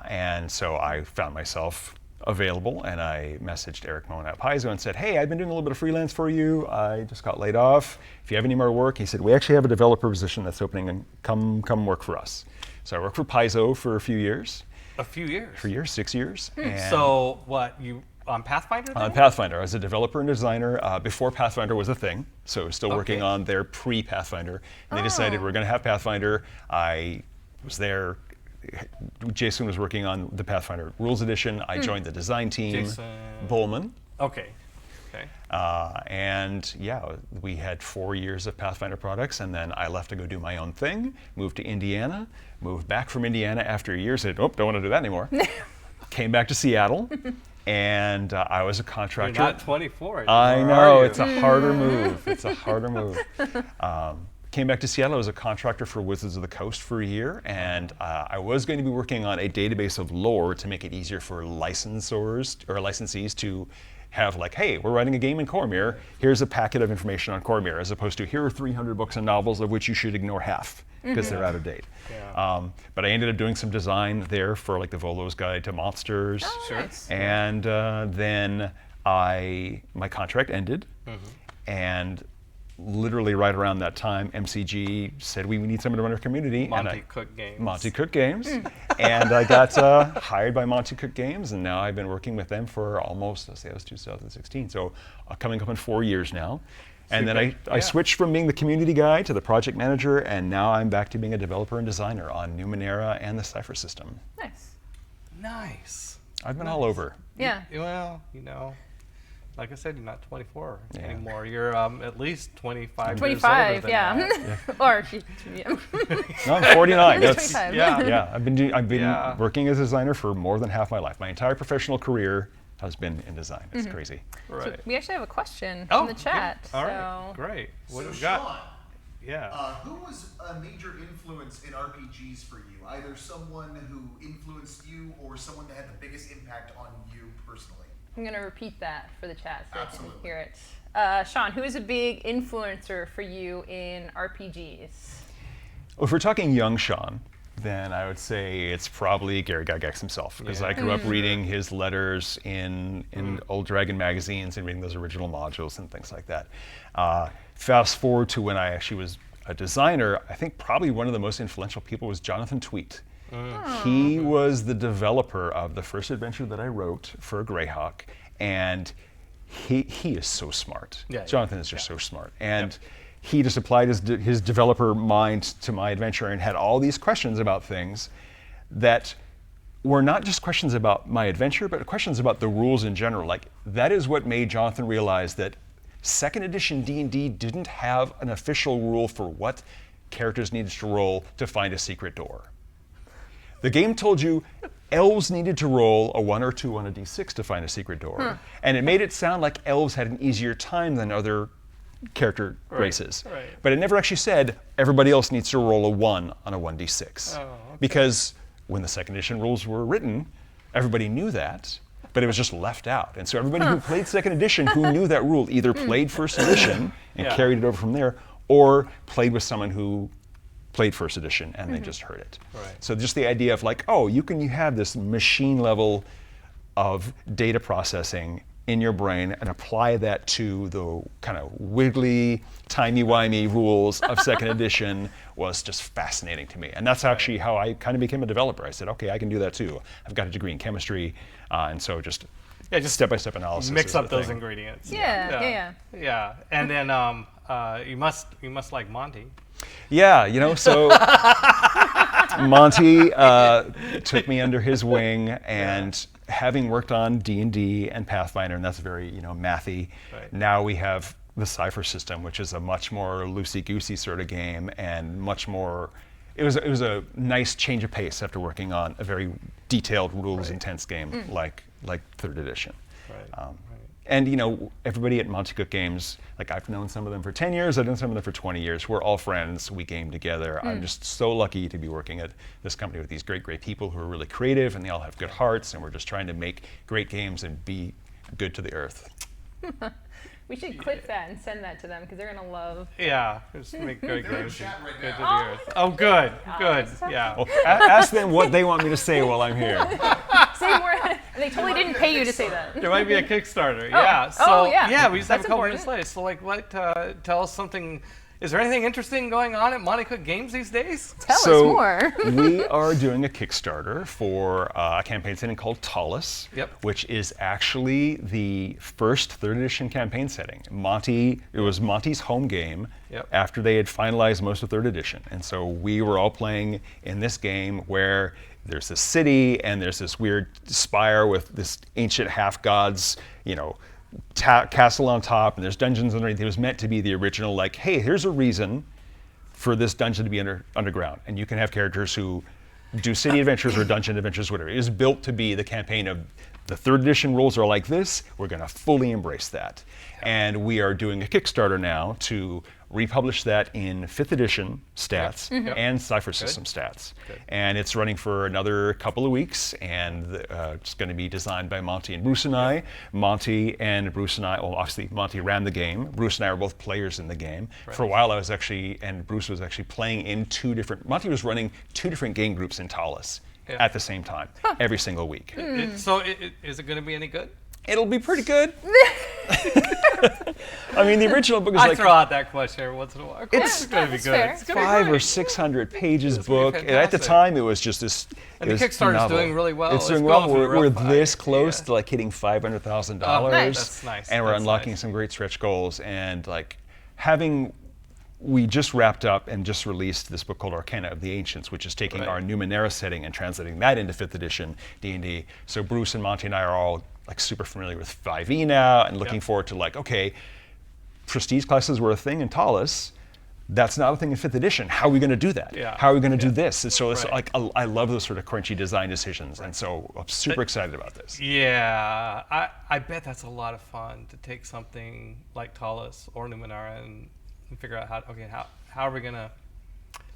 And so I found myself available, and I messaged Eric Moen at Paizo and said, hey, I've been doing a little bit of freelance for you. I just got laid off. If you have any more work, he said, we actually have a developer position that's opening, and come work for us. So I worked for Paizo for a few years. A few years? 3 years, 6 years. And So what, you on Pathfinder then? on Pathfinder, I was a developer and designer before Pathfinder was a thing. So I was still working on their pre-Pathfinder. And they decided we're going to have Pathfinder. I was there. Jason was working on the Pathfinder Rules Edition. I joined the design team. Jason. Bowman. Okay. Okay. And yeah, we had 4 years of Pathfinder products, and then I left to go do my own thing, moved to Indiana, moved back from Indiana after a year, said, oh, don't want to do that anymore. Came back to Seattle, and I was a contractor. You're not 24. I know, it's a harder move. It's a harder move. Came back to Seattle. I was a contractor for Wizards of the Coast for a year, and I was going to be working on a database of lore to make it easier for licensors or licensees to have like, hey, we're writing a game in Cormyr. Here's a packet of information on Cormyr, as opposed to here are 300 books and novels of which you should ignore half because they're out of date. Yeah. But I ended up doing some design there for like the Volo's Guide to Monsters. Oh, nice. And then my contract ended, and literally right around that time, MCG said we need someone to run our community. Monty Cook Games. And I got hired by Monty Cook Games, and now I've been working with them for almost, let's say that was 2016, so coming up in 4 years now. And then I switched from being the community guy to the project manager, and now I'm back to being a developer and designer on Numenera and the Cypher System. Nice. I've been all over. Yeah. Well, you know, like I said, you're not 24 anymore. You're at least 25 years older 25, than yeah. that. Or, yeah. No, I'm 49. That's 25. Yeah. yeah. I've been working as a designer for more than half my life. My entire professional career, has been in design. It's crazy. Right. We actually have a question Oh, in the chat. yeah. All right. So Great. What So do we got? Sean, Yeah. who was a major influence in RPGs for you? Either someone who influenced you or someone that had the biggest impact on you personally? I'm going to repeat that for the chat so they can Absolutely. hear it. Sean, who is a big influencer for you in RPGs? Well, if we're talking young Sean, then I would say it's probably Gary Gygax himself, because I grew up reading his letters in Old Dragon magazines and reading those original modules and things like that. Fast forward to when I actually was a designer, I think probably one of the most influential people was Jonathan Tweet. He was the developer of the first adventure that I wrote for Greyhawk, and he is so smart. Yeah, Jonathan is just so smart. And he just applied his developer mind to my adventure and had all these questions about things that were not just questions about my adventure, but questions about the rules in general. Like, that is what made Jonathan realize that second edition D&D didn't have an official rule for what characters needed to roll to find a secret door. The game told you elves needed to roll a 1 or 2 on a d6 to find a secret door. And it made it sound like elves had an easier time than other character races. right. But it never actually said everybody else needs to roll a 1 on a 1d6. Oh, okay. Because when the second edition rules were written, everybody knew that, but it was just left out. And so everybody who played second edition who knew that rule either played first edition and Yeah. carried it over from there, or played with someone who played first edition and they just heard it. Right. So just the idea of like, oh, you have this machine level of data processing in your brain and apply that to the kind of wiggly, timey-wimey rules of second edition was just fascinating to me. And that's actually how I kind of became a developer. I said, okay, I can do that too. I've got a degree in chemistry, and so just step-by-step analysis. Mix is up the those thing. ingredients. Yeah. Yeah. And then you must like Monty. Yeah, so Monty took me under his wing, and having worked on D&D and Pathfinder, and that's very, mathy. Right. Now we have the Cypher System, which is a much more loosey-goosey sort of game, and much more. It was a nice change of pace after working on a very detailed, rules-intense game like third edition. Right. And everybody at Monty Cook Games, like I've known some of them for 10 years, I've known some of them for 20 years. We're all friends, we game together. I'm just so lucky to be working at this company with these great people who are really creative, and they all have good hearts, and we're just trying to make great games and be good to the earth. We should clip that and send that to them because they're going to love. Yeah. Just make great They're in games. chat right Good to now. the earth. Oh, good. Good. so Yeah. Well, ask them what they want me to say while I'm here. Say more. They totally didn't pay you to say that. There might be a Kickstarter. Yeah. So Oh, yeah. we just have a That's couple minutes important. late. So what? Tell us something. Is there anything interesting going on at Monty Cook Games these days? Tell us more. We are doing a Kickstarter for a campaign setting called Talus, Yep. which is actually the first third edition campaign setting. It was Monty's home game Yep. after they had finalized most of third edition. And so we were all playing in this game where there's this city and there's this weird spire with this ancient half-gods, castle on top, and there's dungeons underneath. It was meant to be the original, like, hey, here's a reason for this dungeon to be underground, and you can have characters who do city adventures or dungeon adventures, whatever. It was built to be the campaign of the third edition rules are like this. We're going to fully embrace that, and we are doing a Kickstarter now to republish that in 5th edition stats and Cypher System stats. Good. And it's running for another couple of weeks, and it's going to be designed by Monty and Bruce and I. Monty and Bruce and I, well, obviously Monty ran the game. Bruce and I are both players in the game. Right. For a while and Bruce was actually playing in Monty was running 2 different game groups in Talus at the same time, every single week. So is it going to be any good? It'll be pretty good. I mean, the original book is I like throw out that question every once in a while. It's going to be that's good. fair. It's gonna be 500 or great. 600 pages It's gonna be book. And at the fantastic. time, it was just this. And it the was Kickstarter's novel. doing really well. It's It's doing going well. through We're rough this fight. close Yeah. to like hitting $500,000. nice. That's nice. And we're That's unlocking nice. some great stretch goals. And like we just wrapped up and just released this book called Arcana of the Ancients, which is taking Right. our Numenera setting and translating that into 5th edition D&D. So Bruce and Monty and I are all like super familiar with 5e now and looking Yep. forward to like, okay, prestige classes were a thing in Talus, that's not a thing in 5th edition. How are we going to do that? Yeah. How are we going to do this? And so it's Right. like, I love those sort of crunchy design decisions. And so I'm super excited about this. Yeah, I bet that's a lot of fun to take something like Talus or Numenera and figure out how are we going to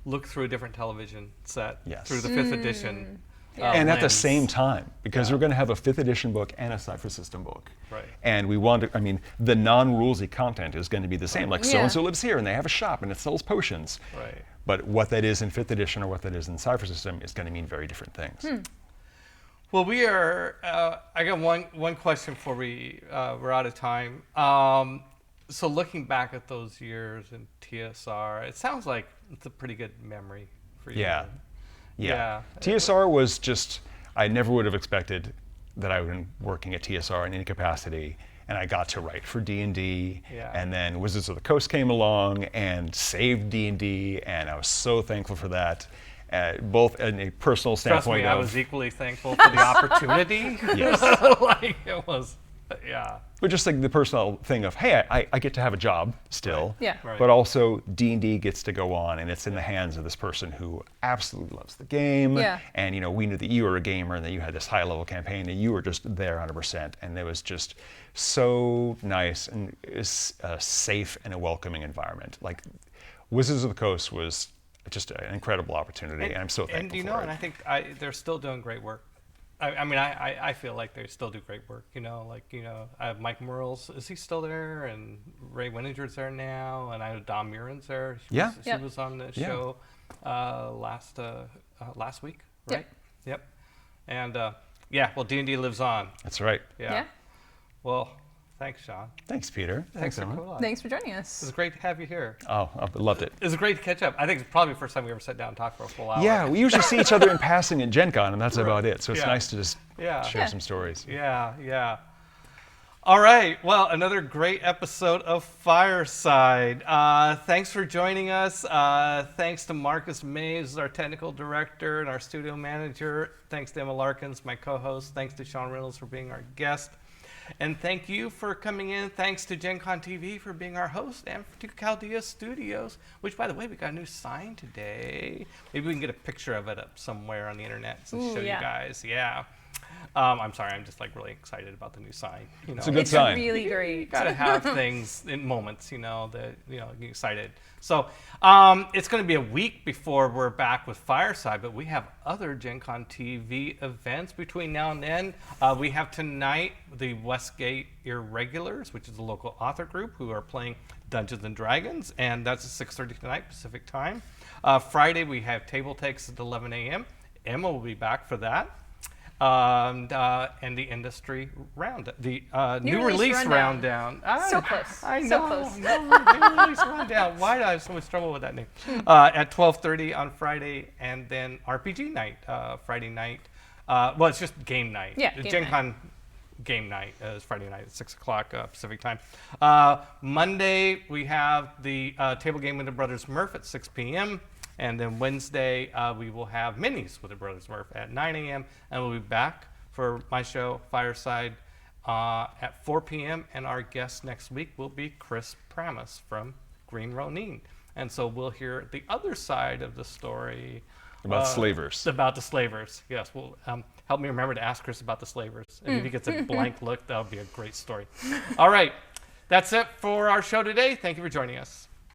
look through a different television set Yes. through the 5th edition. And at the lens. same time, because we're going to have a 5th edition book and a Cypher System book. Right. And we want to, I mean, the non-rulesy content is going to be the same. Like, Yeah. so-and-so lives here, and they have a shop, and it sells potions. Right. But what that is in 5th edition or what that is in Cypher System is going to mean very different things. Well, we are. I got one question before we're out of time. So looking back at those years in TSR, it sounds like it's a pretty good memory for you. Yeah. Yeah. TSR was just, I never would have expected that I would have been working at TSR in any capacity, and I got to write for D&D, Yeah. and then Wizards of the Coast came along and saved D&D, and I was so thankful for that, both in a personal Trust standpoint me, I of, was equally thankful for the opportunity. Yes. Like it was, yeah. but just like the personal thing of, hey, I get to have a job still, Yeah. Right. but also D&D gets to go on, and it's in the hands of this person who absolutely loves the game. Yeah. And we knew that you were a gamer and that you had this high-level campaign, and you were just there 100%. And it was just so nice, and it was a safe and a welcoming environment. Like, Wizards of the Coast was just an incredible opportunity, and I'm so thankful And you for know, it. and I think they're still doing great work. I mean, I feel like they still do great work. I have Mike Merles. Is he still there? And Ray Winninger's there now, and I know Dom Murin's there. She Yep. was on the Yeah. show last week, Yep. right? Yep. And well, D&D lives on. That's right. Yeah. Well, thanks, Sean. Thanks, Peter. Thanks, for Emma. coming on. Thanks for joining It us. was great to have you here. Oh, I loved it. It was great to catch up. I think it's probably the first time we ever sat down and talked for a full hour. Yeah, we usually see each other in passing at Gen Con, and that's about it. So it's Yeah. nice to just Yeah. share Yeah. some stories. Yeah. All right. Well, another great episode of Fireside. Thanks for joining us. Thanks to Marcus Mays, our technical director and our studio manager. Thanks to Emma Larkins, my co-host. Thanks to Sean Reynolds for being our guest. And thank you for coming in. Thanks to Gen Con TV for being our host, and to Chaldea Studios, which, by the way, we got a new sign today. Maybe we can get a picture of it up somewhere on the internet and Ooh, show yeah. you guys. Yeah. I'm sorry. I'm just like really excited about the new sign. It's a good It's sign. really You great. gotta have things in moments, that get excited. So it's going to be a week before we're back with Fireside, but we have other Gen Con TV events between now and then. We have tonight the Westgate Irregulars, which is a local author group who are playing Dungeons and Dragons, and that's at 6:30 tonight Pacific time. Friday we have Table Takes at 11 a.m. Emma will be back for that. And the industry round, the new release rundown. So close. I So know. close. New release rundown. Why do I have so much trouble with that name? At 12:30 on Friday, and then RPG night Friday night. Well, it's just game night. Yeah, The game Gen night. Con game night is Friday night at 6 o'clock Pacific time. Monday we have the table game with the Brothers Murph at 6 p.m. And then Wednesday, we will have minis with the Brothers Murph at 9 a.m. And we'll be back for my show, Fireside, at 4 p.m. And our guest next week will be Chris Pramas from Green Ronin. And so we'll hear the other side of the story. About slavers. About the slavers, yes. Well, help me remember to ask Chris about the slavers. And if he gets a blank look, that would be a great story. All right, that's it for our show today. Thank you for joining us.